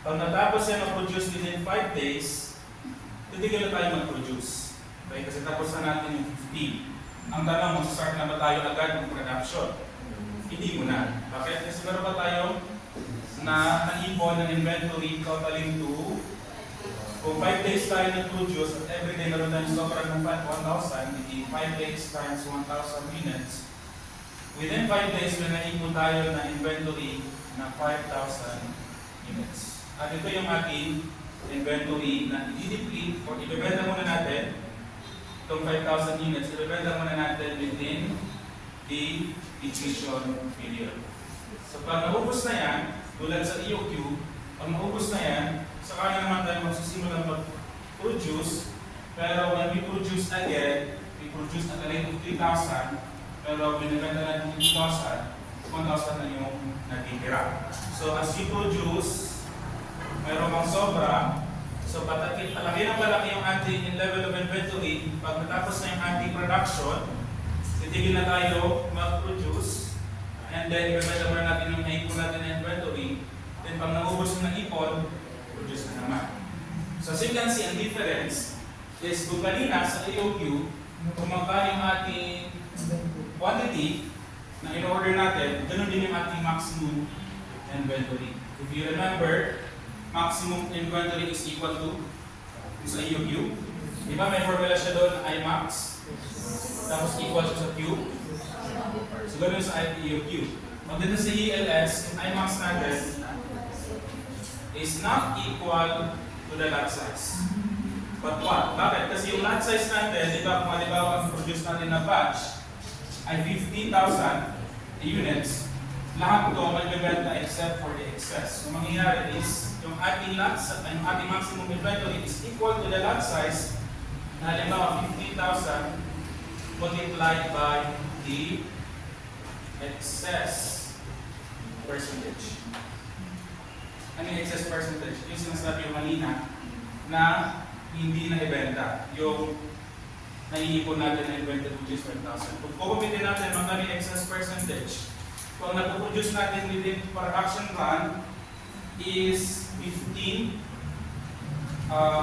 Pag natapos yan na-produce within 5 days, titigil na tayo mag-produce. Okay? Kasi tapos na natin yung 15. Ang tanong mo, start na ba tayo agad ng production? Hindi mo na. Bakit? Kasi meron pa tayo na naipon ng inventory totaling to kung 5 days tayo nag-produce at everyday meron tayong sobrang ng 1,000, hindi 5 days times 1,000 units. Within 5 days, may naipon tayo na inventory na 5,000 units. At ito yung ating inventory na i-deplete or ibebenta muna natin itong 5,000 units, ibebenta muna natin within the depletion period. So pag naubos na yan, tulad sa EOQ, pag naubos na yan, saka na naman tayo magsisimula mag-produce, pero when we produce again, we produce at a rate of 3,000, pero binibenta natin yung 2,000, 1,000 na yung natitira. So as you produce, mayroon kang sobra, so palaki ng palaki yung ating level of inventory, pag natapos na yung ating production, titigil na tayo mag-produce, and then ibebenta muna natin yung naipon natin na inventory, then pag naubos yung naipon, produce na naman. So as you can see, ang difference is kung kanina sa EOQ, kung magkano yung ating quantity na in-order natin, ganun din yung ating maximum inventory. If you remember, maximum inventory is equal to sa EOQ. Diba may formula siya doon, I max, tapos equal siya sa Q. ganun sa IPOQ. Pagdating sa ELS, yung IMAX natin is not equal to the lot size. But what? Bakit? Kasi yung lot size natin, di ba, kung halimbawa ang produce natin na batch ay 15,000 units, lahat ito magbebenta except for the excess. So, mangyayari is, yung ating maximum inventory is equal to the lot size na halimbawa 15,000 multiplied by the excess percentage. Ano yung excess percentage? Yung sinasabi yung kanina na hindi na ibenta. Yung naiipon natin na invented which is 1,000. Kung pupupitin natin magkano yung excess percentage, kung napoproduce natin within production run is 15,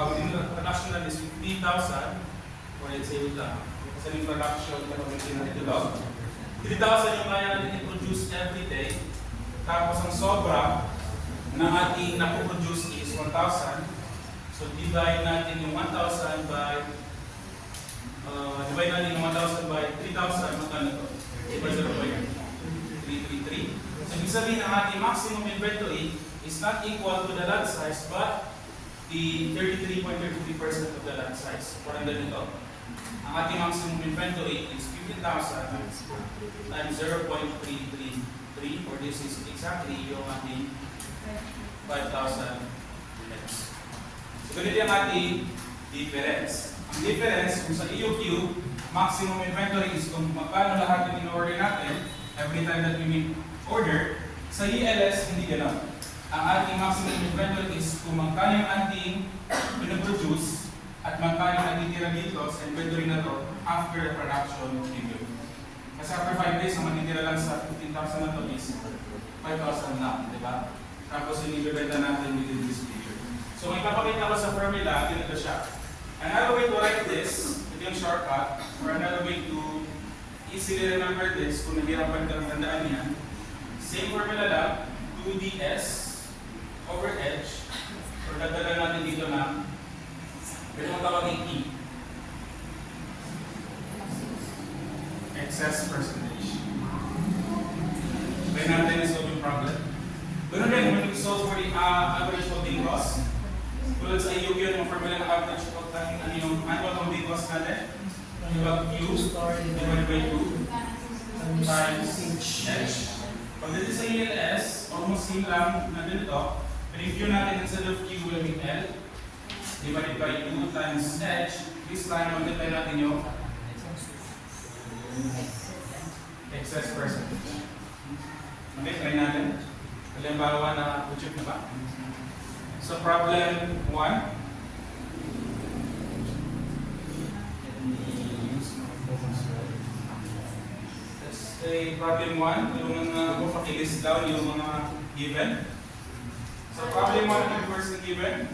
within the production run is 15,000, or let's say with kasi yung production na pag-pintin natin ito log, 3,000 yung kaya natin i-produce every day, tapos ang sobra na ating napoproduce is 1,000. So divide natin yung 1,000 by 3,000, magkano to? Iba zero ba yan? 333. So ibig sabihin ang ating maximum inventory is not equal to the lot size but the 33.33% of the lot size. Parang ganito. Ang ating maximum inventory is 15,000 times 0.333, or this is exactly yung ating 5,000 units. So ganito yung ating difference. Ang difference kung sa EOQ, maximum inventory is kung magkano lahat yung in-order natin every time that we make order. Sa ELS, hindi gano'n. Ang ating maximum inventory is kung magkano yung ating pinaproduce at magkano yung natitira dito sa inventory na to after the production period. Kasi after 5 days, ang matitira lang sa 15,000 na to is 5,000 na, di ba? Tapos yung ibibenta natin within this period. So may papakita ko sa formula, ganito siya. Another way to write this, ito yung shortcut, or another way to easily remember this, kung nahirapan ka ng tandaan yan, same formula lang, 2ds over h, or dagdagan natin dito na, pwede mo tawagin E. Excess percentage. Pwede natin i-solve yung problem. Ganun din, when we solve for the average holding cost, tulad sa EOQ yung formula ng average of yung annual holding cost natin, yung Q divided by 2 times H. Pagdating sa ELS, almost same lang na ganito, review natin instead of Q will be L divided by 2 times H. This time, multiply natin yung excess percentage. Okay, try natin. Halimbawa na check na ba? So problem 1. Let's say problem 1, yung mga i-list down yung mga given. So problem 1 yung first given.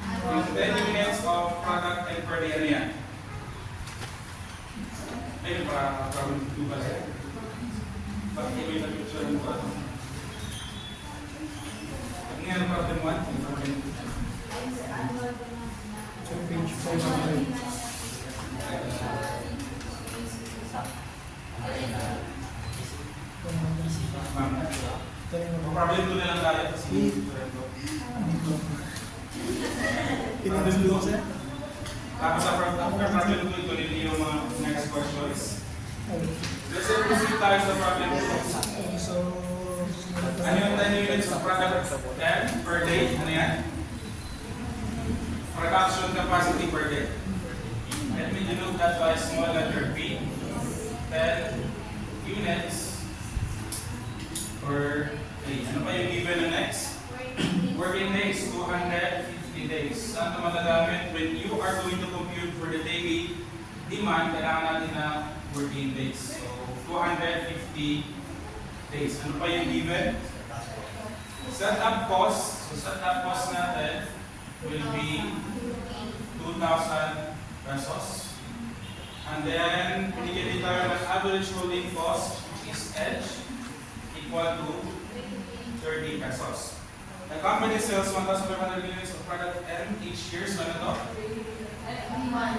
Yung 10 units of product and per day ano yan? Ayun para problem 2 kasi. Bakit iba yung picture mo pa? Ano yan problem 1? Problem 2. Page 500. Problem 2 na lang tayo kasi Pinagdalo ko siya. tapos after problem 2, ito nito yung mga next questions. Let's say proceed tayo sa problem 2. So, Ano yung 10 units of product 10 per day? Ano yan? Production capacity per day. Let me denote that by small letter P. 10 units per day. Ano pa yung given na next? Working days, 250 days. Saan ito magagamit? When you are going to compute for the daily demand, kailangan natin na working days. So, 250 days. Ano pa yung given? Setup cost. So, setup cost natin will be 2,000 pesos. And then, binigyan din tayo ng average holding cost, which is H, equal to 30 pesos. The company sells 1,500 units of product M each year. So, ano to?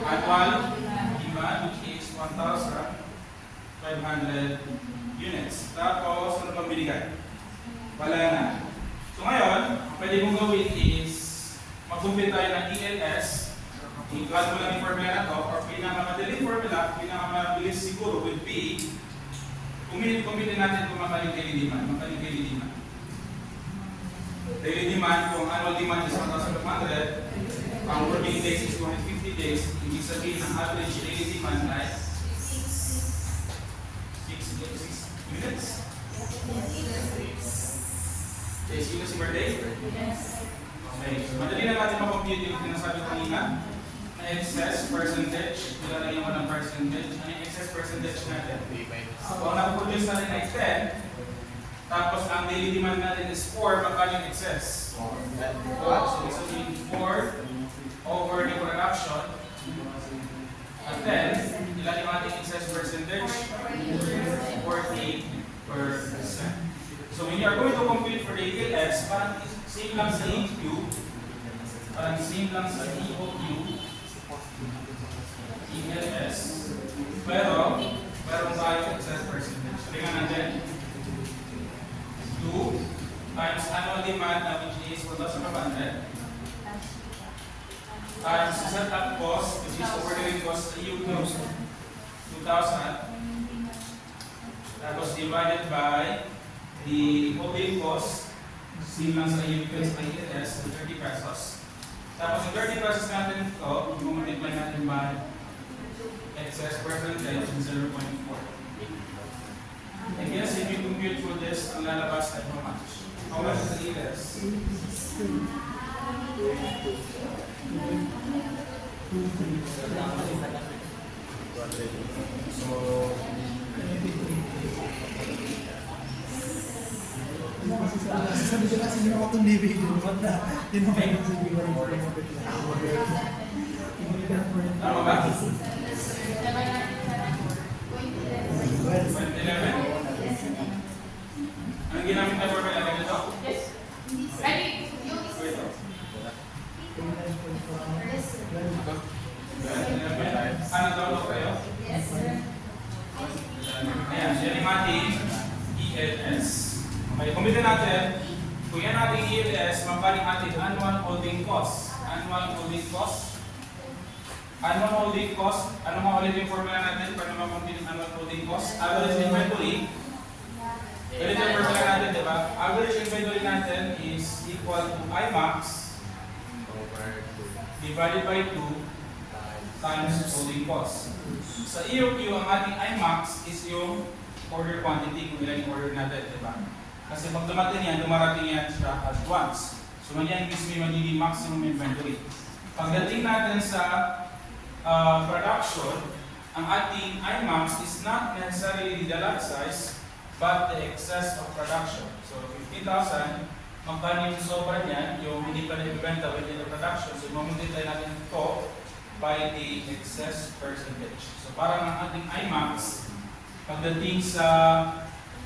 Annual demand, which is 1,500 500 units. Tapos, ano pang binigay? Wala na. So ngayon, pwede mong gawin is mag-compute tayo ng ELS. I-plug mo lang yung formula na to, or pinakamadaling formula, pinakamabilis siguro would be kumit natin kung makaling daily demand. Daily demand, kung annual demand is 1,500, ang working days is 250 days, ibig sabihin ang average daily demand ay 6 minutes. Days units per day? Okay, so madali na natin makompute yung sinasabi ko kanina na excess percentage. Ilalagay mo ng percentage. Ano yung excess percentage natin? So, ang napoproduce natin ay 10, tapos ang daily demand natin is 4, magkano yung excess? 4. So, ibig sabihin 4 over the production. At then, ilan yung ating excess percentage? 40%. So when you are going to compute for the ELS, parang same lang sa EQ, parang same lang sa EOQ, ELS, pero meron tayo excess percentage. Tingnan natin. 2 times annual demand na which is 1,500 times setup cost which is ordering cost sa EOQ 2,000 tapos divided by the holding cost, same lang sa EOQ sa ELS, 30 pesos. Tapos yung 30 pesos natin ito, i-multiply natin by excess percentage in 0.4. I guess if you compute for this, ang lalabas ay how much? How much is the ELS? So, Sabi ko kasi hindi ako itong nibig yun. Ba't na? Hindi mo kayo sabi ko rin. tama ba? 11. Ang ginamit na formula na ito? Yes. Ready? Ito. 11. Ano daw kayo? Yes, sir. Ayan, yan yung ating ELS. Okay, kumita natin, kung yan ating ELS, mapaling ating annual holding cost. Annual holding cost. Annual holding cost, ano mga ulit yung formula natin para mapampili ang annual holding cost? Average inventory. Ganito yung formula natin, di ba? Average inventory natin is equal to IMAX divided by 2 times holding cost. Sa EOQ, ang ating IMAX is yung order quantity kung ilan yung order natin, di ba? Kasi pag dumating yan, dumarating yan siya at once. So, yan gives me magiging maximum inventory. Pagdating natin sa production, ang ating IMAX is not necessarily the lot size, but the excess of production. So, 50,000, magkano yung sobra niyan, yung hindi pa na-ibenta within the production. So, mamultiply natin ito by the excess percentage. So, parang ang ating IMAX, pagdating sa,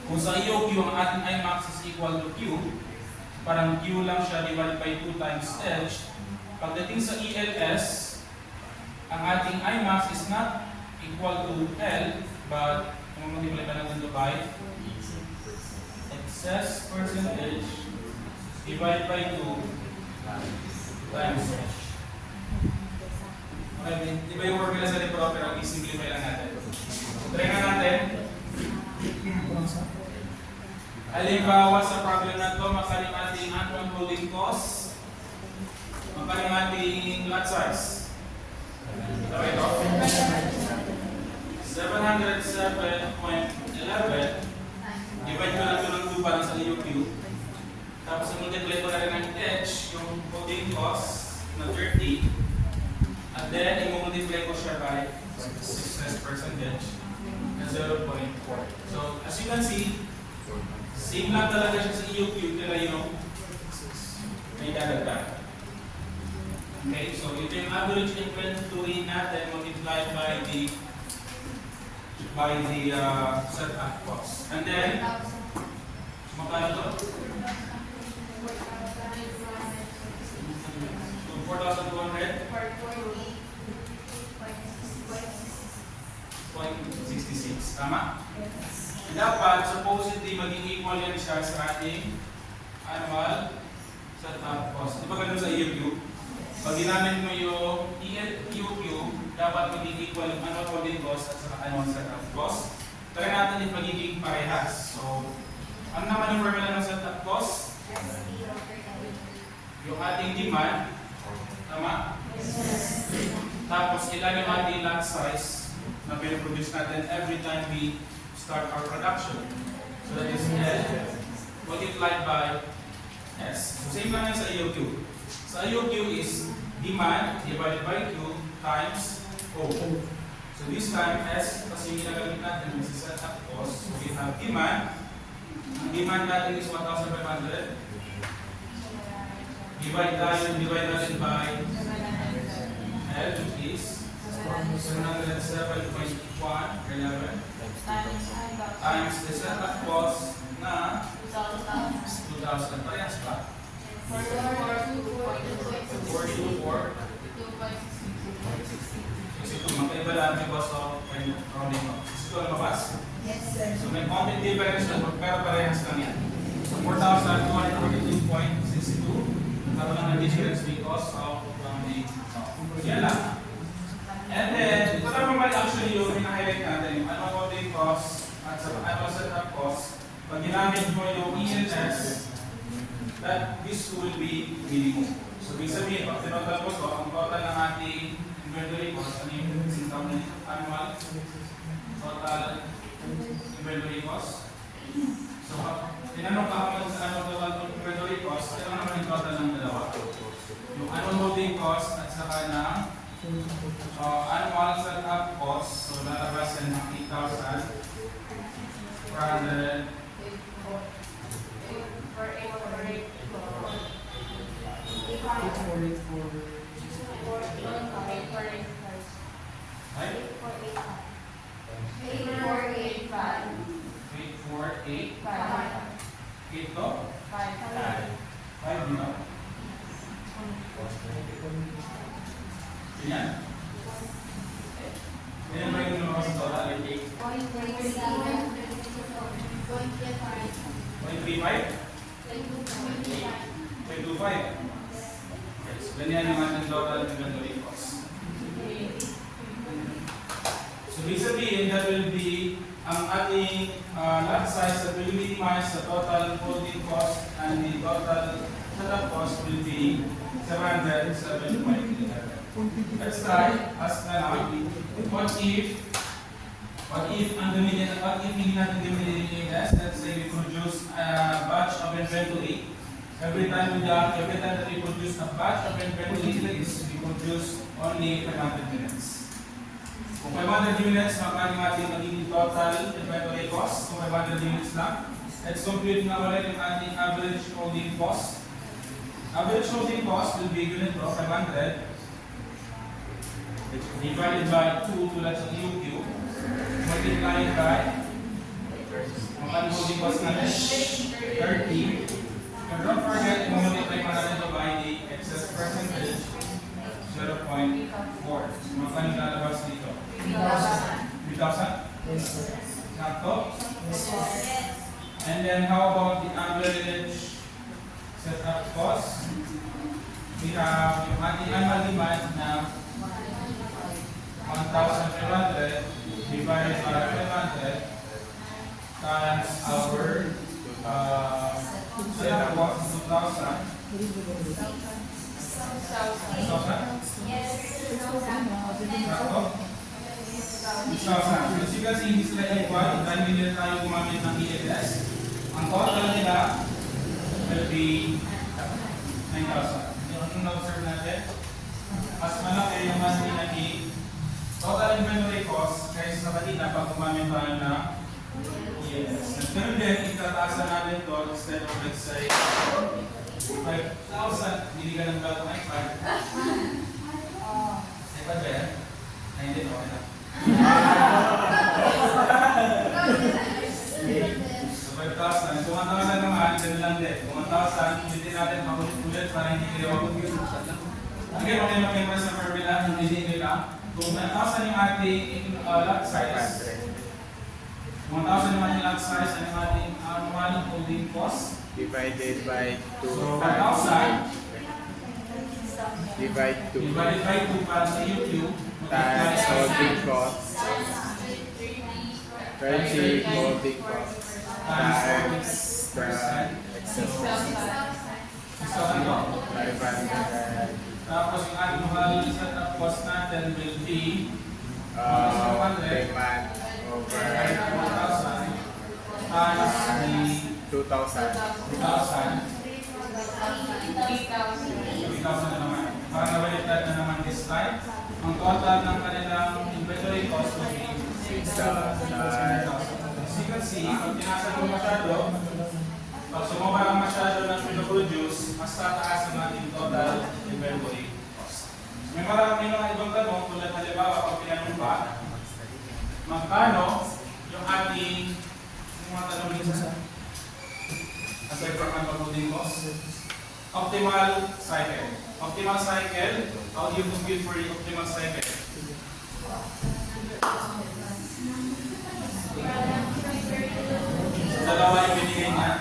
kung sa EOQ, ang ating IMAX is equal to Q, parang Q lang siya divided by 2 times H. Pagdating sa ELS, ang ating IMAX is not equal to L, but kung multiply pa natin ito by excess percentage divided by 2 times H. Okay, di ba yung formula sa proper, ang i-simplify lang natin. Try nga natin. Halimbawa sa problem na ito, makaling ating annual holding cost, makaling ating lot size. Ito ito. 707.11. Divide ko lang ito ng 2 para sa EOQ. Tapos i-multiply ko na rin ng H, yung holding cost na 30. And then, i-multiply ko siya by success percentage na 0.4. So, as you can see, same lang talaga siya sa EOQ, tira yung may dadagdag. Okay, so ito yung average inventory natin multiplied by the setup cost. And then, magkano to? So, 4,200. 0.66. Tama? Dapat, supposedly, maging equal yan siya sa ating annual setup cost. Di ba ganun sa EOQ? Pag ginamit mo yung EOQ, dapat maging equal yung annual holding cost at saka annual setup cost. Try natin if magiging parehas. So, ano naman yung formula ng setup cost? Yung ating demand. Tama? Tapos, ilan yung ating lot size na pinaproduce natin every time we start our production. So that is L multiplied by S. So same lang yan sa EOQ. Sa EOQ is demand divided by Q times O. So this time S, kasi yung ginagamit natin is setup cost. So we have demand. Ang demand natin is 1,500. Divide natin by L, which is 707.1 times the setup cost na 2,000. Parehas ba? 424. Kasi kung magkaiba lang because of rounding up. Ito ang mabas? Yes, sir. So may counting difference na pero parehas lang yan. So 4,242.62. Nagkaroon lang ng difference because of rounding up. Yan lang. And then, ito naman actually yung hina-highlight natin, yung annual holding cost at sa annual setup cost. Pag ginamit mo yung ELS, that this will be minimum. So, ibig sabihin, pag tinotal mo ito, ang total ng ating inventory cost, ano yung sintawag na dito? Annual total inventory cost. So, tinanong ka naman sa annual total inventory cost, ito naman yung total ng dalawa. Yung annual holding cost at saka ng annual setup cost, so lalabas yan ng 8,400. Right? 8,485. Ito? 5, no? Yan. Yan ba yung lumabas sa total? 0.35? 0.25? Okay, so ganyan yung ating total inventory cost. So, ibig sabihin, that will be ang ating lot size that will minimize the total holding cost and the total setup cost will be 707.11. Let's try, ask na lang, what if hindi natin gamitin yung AS, let's say we produce a batch of inventory. Every time that we produce a batch of inventory, we produce only 500 units. Kung 500 units, magkano yung ating magiging total inventory cost? Kung 500 units lang, let's compute nga ulit yung ating average holding cost. Average holding cost will be unit of 500 divided by 2 tulad sa EOQ, multiplied by ang holding cost natin 30. And don't forget, multiply pa natin ito by the excess percentage 0.4. Magkano lalabas dito? 3,000? Sakto? And then how about the average setup cost? We have yung ating annual demand na 1,500 divided by 500 times our setup cost 2,000. 2,000? Sakto? 2,000. Kasi kasi hindi sila equal, dahil hindi na tayo gumamit ng ELS. Ang total nila will be 9,000. Yung na-observe natin, mas malaki yung monthly na total inventory cost kaysa sa kanina pag gumamit tayo ng ELS. At ganun din, itataasan natin ito instead of let's say 5,000, hindi ka ng bago ay 5. Ay ba yan? Ay hindi, okay lang. So 5,000. Kung 1,000 naman, ganun lang din. Kung 1,000, hindi natin makulit-ulit para hindi kayo. Sige, okay, mag-memorize na formula, hindi nila. Kung 1,000 yung ating lot size, 1,000 yung ating lot size, ano yung ating annual holding cost? Divided by 2 So, times. 1,000 Divide 2 divided by 2 para sa UQ. times holding cost. 30 holding cost times the excess. 6,000 to. 500. Tapos yung annual setup cost natin will be Per month over 1,000 times the 2,000. 2,000. 3,000 na naman. Para nabaliktad na naman this time. Ang total ng kanilang inventory cost will be 6,000. 6,000. As you can see, pag tinasag mo masyado, pag sumama lang masyado ng pinoproduce, mas tataas ang ating total inventory cost. May marami mga ibang tanong, tulad halimbawa pag pinanong ba, magkano yung ating mga tanong dito sa aside from ang pag-holding cost? Optimal cycle. Optimal cycle, how do you compute for the optimal cycle? Dalawa yung binigay niya.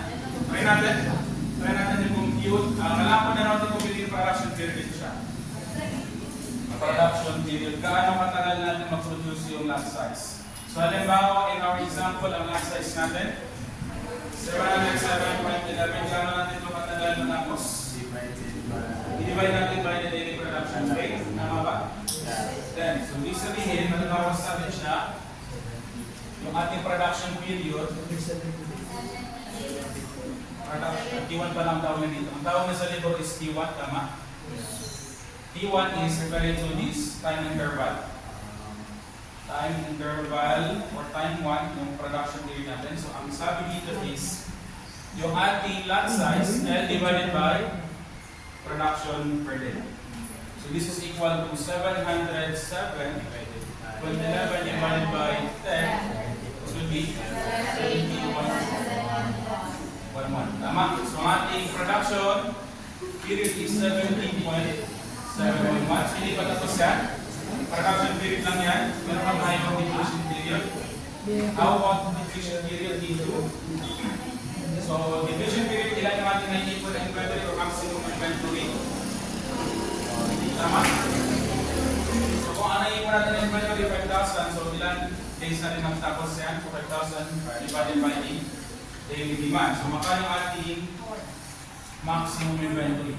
Try natin yung compute. Kailangan na natin compute yung production period siya. Production period. Gaano katagal natin mag-produce yung lot size? So halimbawa, in our example, ang lot size natin, 707.11. Gaano natin ito katagal matapos? I-divide natin by the daily production rate. Tama ba? Then, so ibig sabihin, matapos natin siya, yung ating production period, T1 pa lang tawag na dito. Ang tawag na sa libro is T1, tama? T1 is referring to this time interval. Time interval or time 1 yung production period natin. So ang sabi dito is yung ating lot size L divided by production per day. So this is equal to 707 when 11 divided by 10 should be 71. Tama. So ang ating production period is 17.711. So hindi pa tapos yan. Production period lang yan. Meron pa tayong depletion period. How about depletion period dito? So depletion period, ilan yung ating naiipon na inventory o maximum inventory? Tama? So kung ano naiipon natin na inventory 5,000, so ilan days natin magtapos yan? So 5,000 divided by daily demand. So makano yung ating maximum inventory?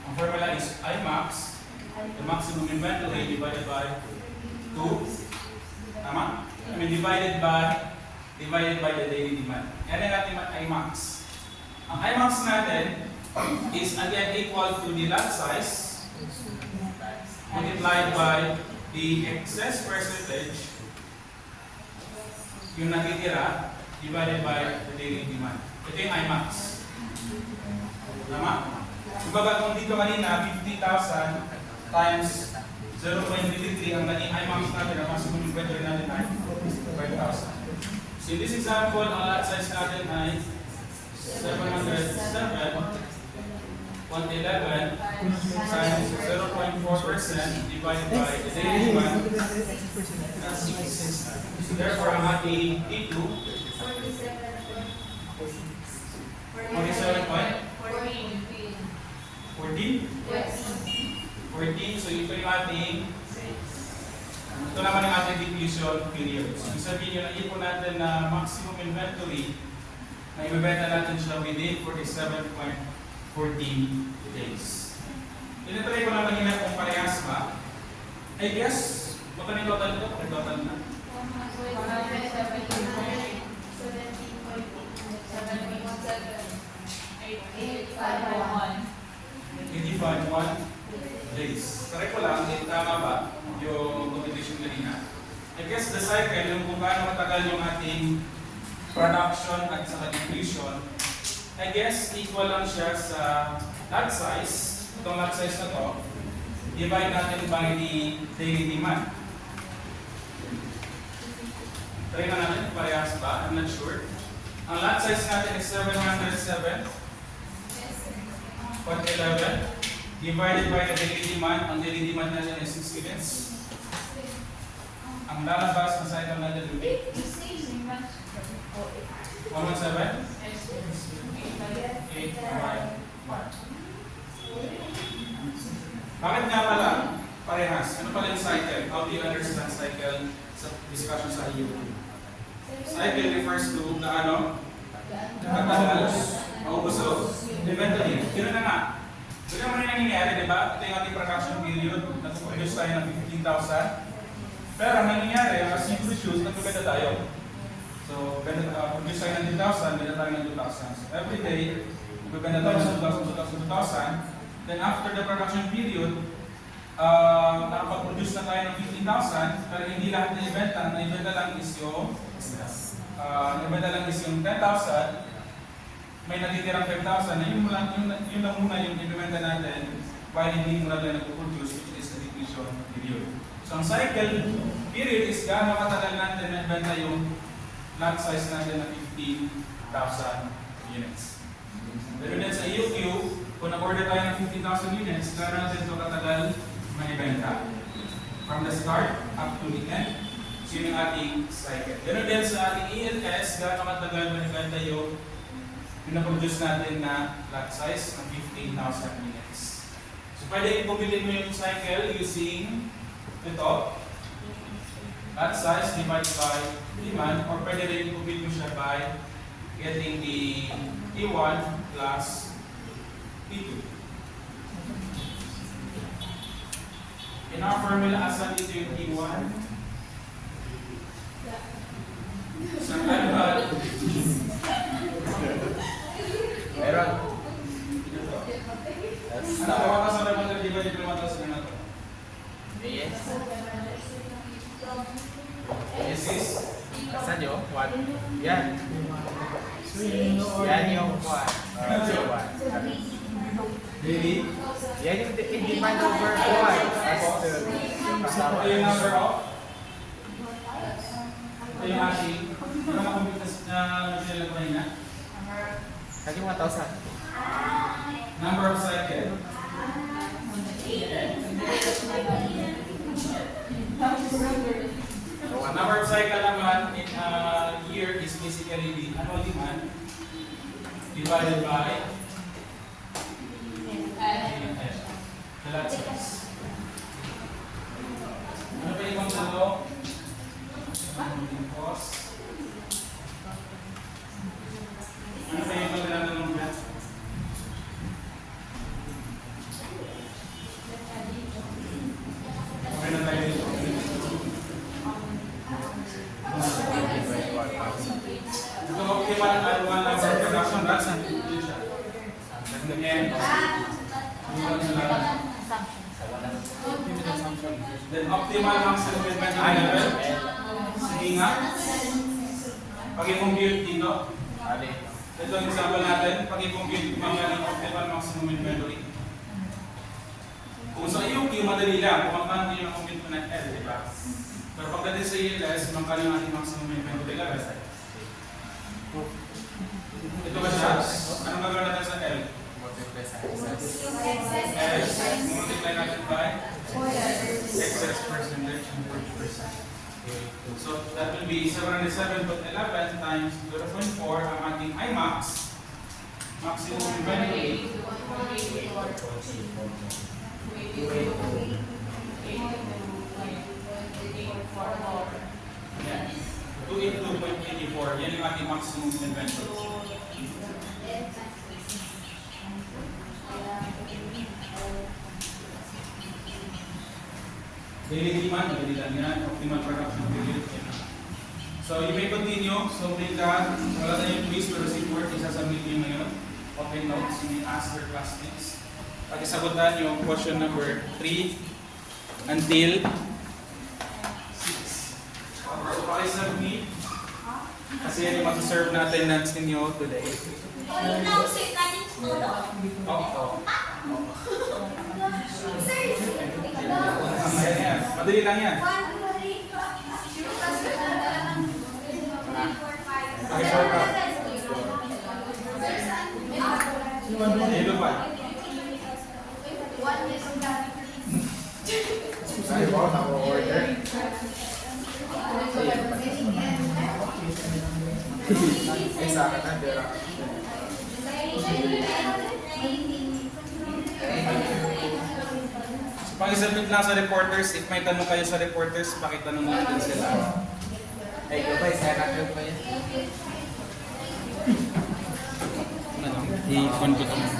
Ang formula is Imax, the maximum inventory divided by 2. Tama? I mean divided by the daily demand. Yan ang ating Imax. Ang Imax natin is again equal to the lot size multiplied by the excess percentage yung natitira divided by the daily demand. Ito yung Imax. Tama? Kumbaga kung dito kanina, 50,000 times 0.33 ang naging Imax natin, ang maximum inventory natin ay 5,000. So in this example, ang lot size natin ay 707.11 times 0.4% divided by the daily demand, that's 66. So therefore, ang ating T2 14. So ito yung ating ito naman yung ating depletion period. So ibig sabihin yung naipon natin na maximum inventory na ibebenta natin siya within 47.14 days. Tinatry ko lang kanina kung parehas ba. I guess, baka may total ito? May total na. 85.1 days. Try ko lang, tama ba yung competition kanina? I guess the cycle, yung kung paano matagal yung ating production at saka depletion, I guess equal lang siya sa lot size, itong lot size na to, divide natin by the daily demand. Try na natin, parehas ba? I'm not sure. Ang lot size natin is 707.11 divided by the daily demand. Ang daily demand natin is 6 minutes. ang lalabas na cycle natin will be 117, 8, 1. Bakit nga pala parehas? Ano pala yung cycle? How do you understand cycle sa discussion sa iyo? Cycle refers to na ano? Nakatagal, maubos inventory. Yun na nga. So yung mga nangyayari, di ba? Ito yung ating production period. Nag-produce tayo ng 15,000. Pero ang nangyayari, as you produce, nagpapeda tayo. So, produce tayo ng 10,000, beda tayo ng 2,000. So, every day, magbibenta tayo ng 2,000, 2,000. Then after the production period, nakapag-produce na tayo ng 15,000, pero hindi lahat na ibenta. Ang ibenta lang is yung 10,000. May natitirang 5,000 na yun lang muna yung ibenta natin while hindi muna tayo nag-produce, which is the depletion period. So ang cycle period is gaano katagal natin na ibenta yung lot size natin na 15,000 units. Pero din sa EOQ, kung nag-order tayo ng 15,000 units, gaano natin ito katagal manibenta. From the start up to the end, so yun yung ating cycle. Pero din sa ating ELS, gaano katagal manibenta yung pinaproduce natin na lot size ng 15,000 units. So pwede ipubilin mo yung cycle using ito, lot size divided by demand, or pwede rin ipubilin mo siya by getting the T1 plus T2. In our formula, asan dito yung T1? Sa kanya, Meron. ano ba ka sa elementary divided by 1,000 na to? Yes. This is Saan yun? What? Yan. Yan yung what? really? Yan yung demand over what? As the yung kasama. Ito yung number of? Ito yung ating mga computers na nagsilang kanina? Kaya 1,000. Number of cycle. So, ang number of cycle naman in a year is basically the annual demand divided by the lot size. Ano pa yung dalo? Cost. Ano pa yung magandang ng okay na tayo dito. Ito optimal annual number of production lots. Again, then optimal maximum inventory level. Sige nga. Pag-i-compute dito. Ali. Ito ang example natin. Pag-i-compute mga ng optimal maximum inventory. Kung sa EOQ, madali lang. Kung magkano yung compute mo ng L, di ba? Pero pagdating sa ELS, magkano yung ating maximum inventory level? Ito ba siya? Anong gagawin natin sa L? Multiply sa S, multiply natin by excess percentage and 40%. So that will be 707.11 times 0.4 ang ating IMAX, maximum inventory. Yan. 282.84. Yan yung ating maximum inventory. Daily demand, daily lang yan. Optimal production period. So you may continue. So make that, wala na yung quiz pero si Word, isasubmit nyo ngayon. Open notes, you may ask your classmates. Pag-isagutan yung question number 3 until 6. So pag-isubmit, kasi yan yung mag-serve na attendance ninyo today. Madali lang yan. Yellow pa. Ay, wow, nako-order. Ay, sa akin na, Dera. So, pakisubmit lang sa reporters. If may tanong kayo sa reporters, pakitanong natin sila. Ay, goodbye, sana pa yan. Ano, i-con ko to.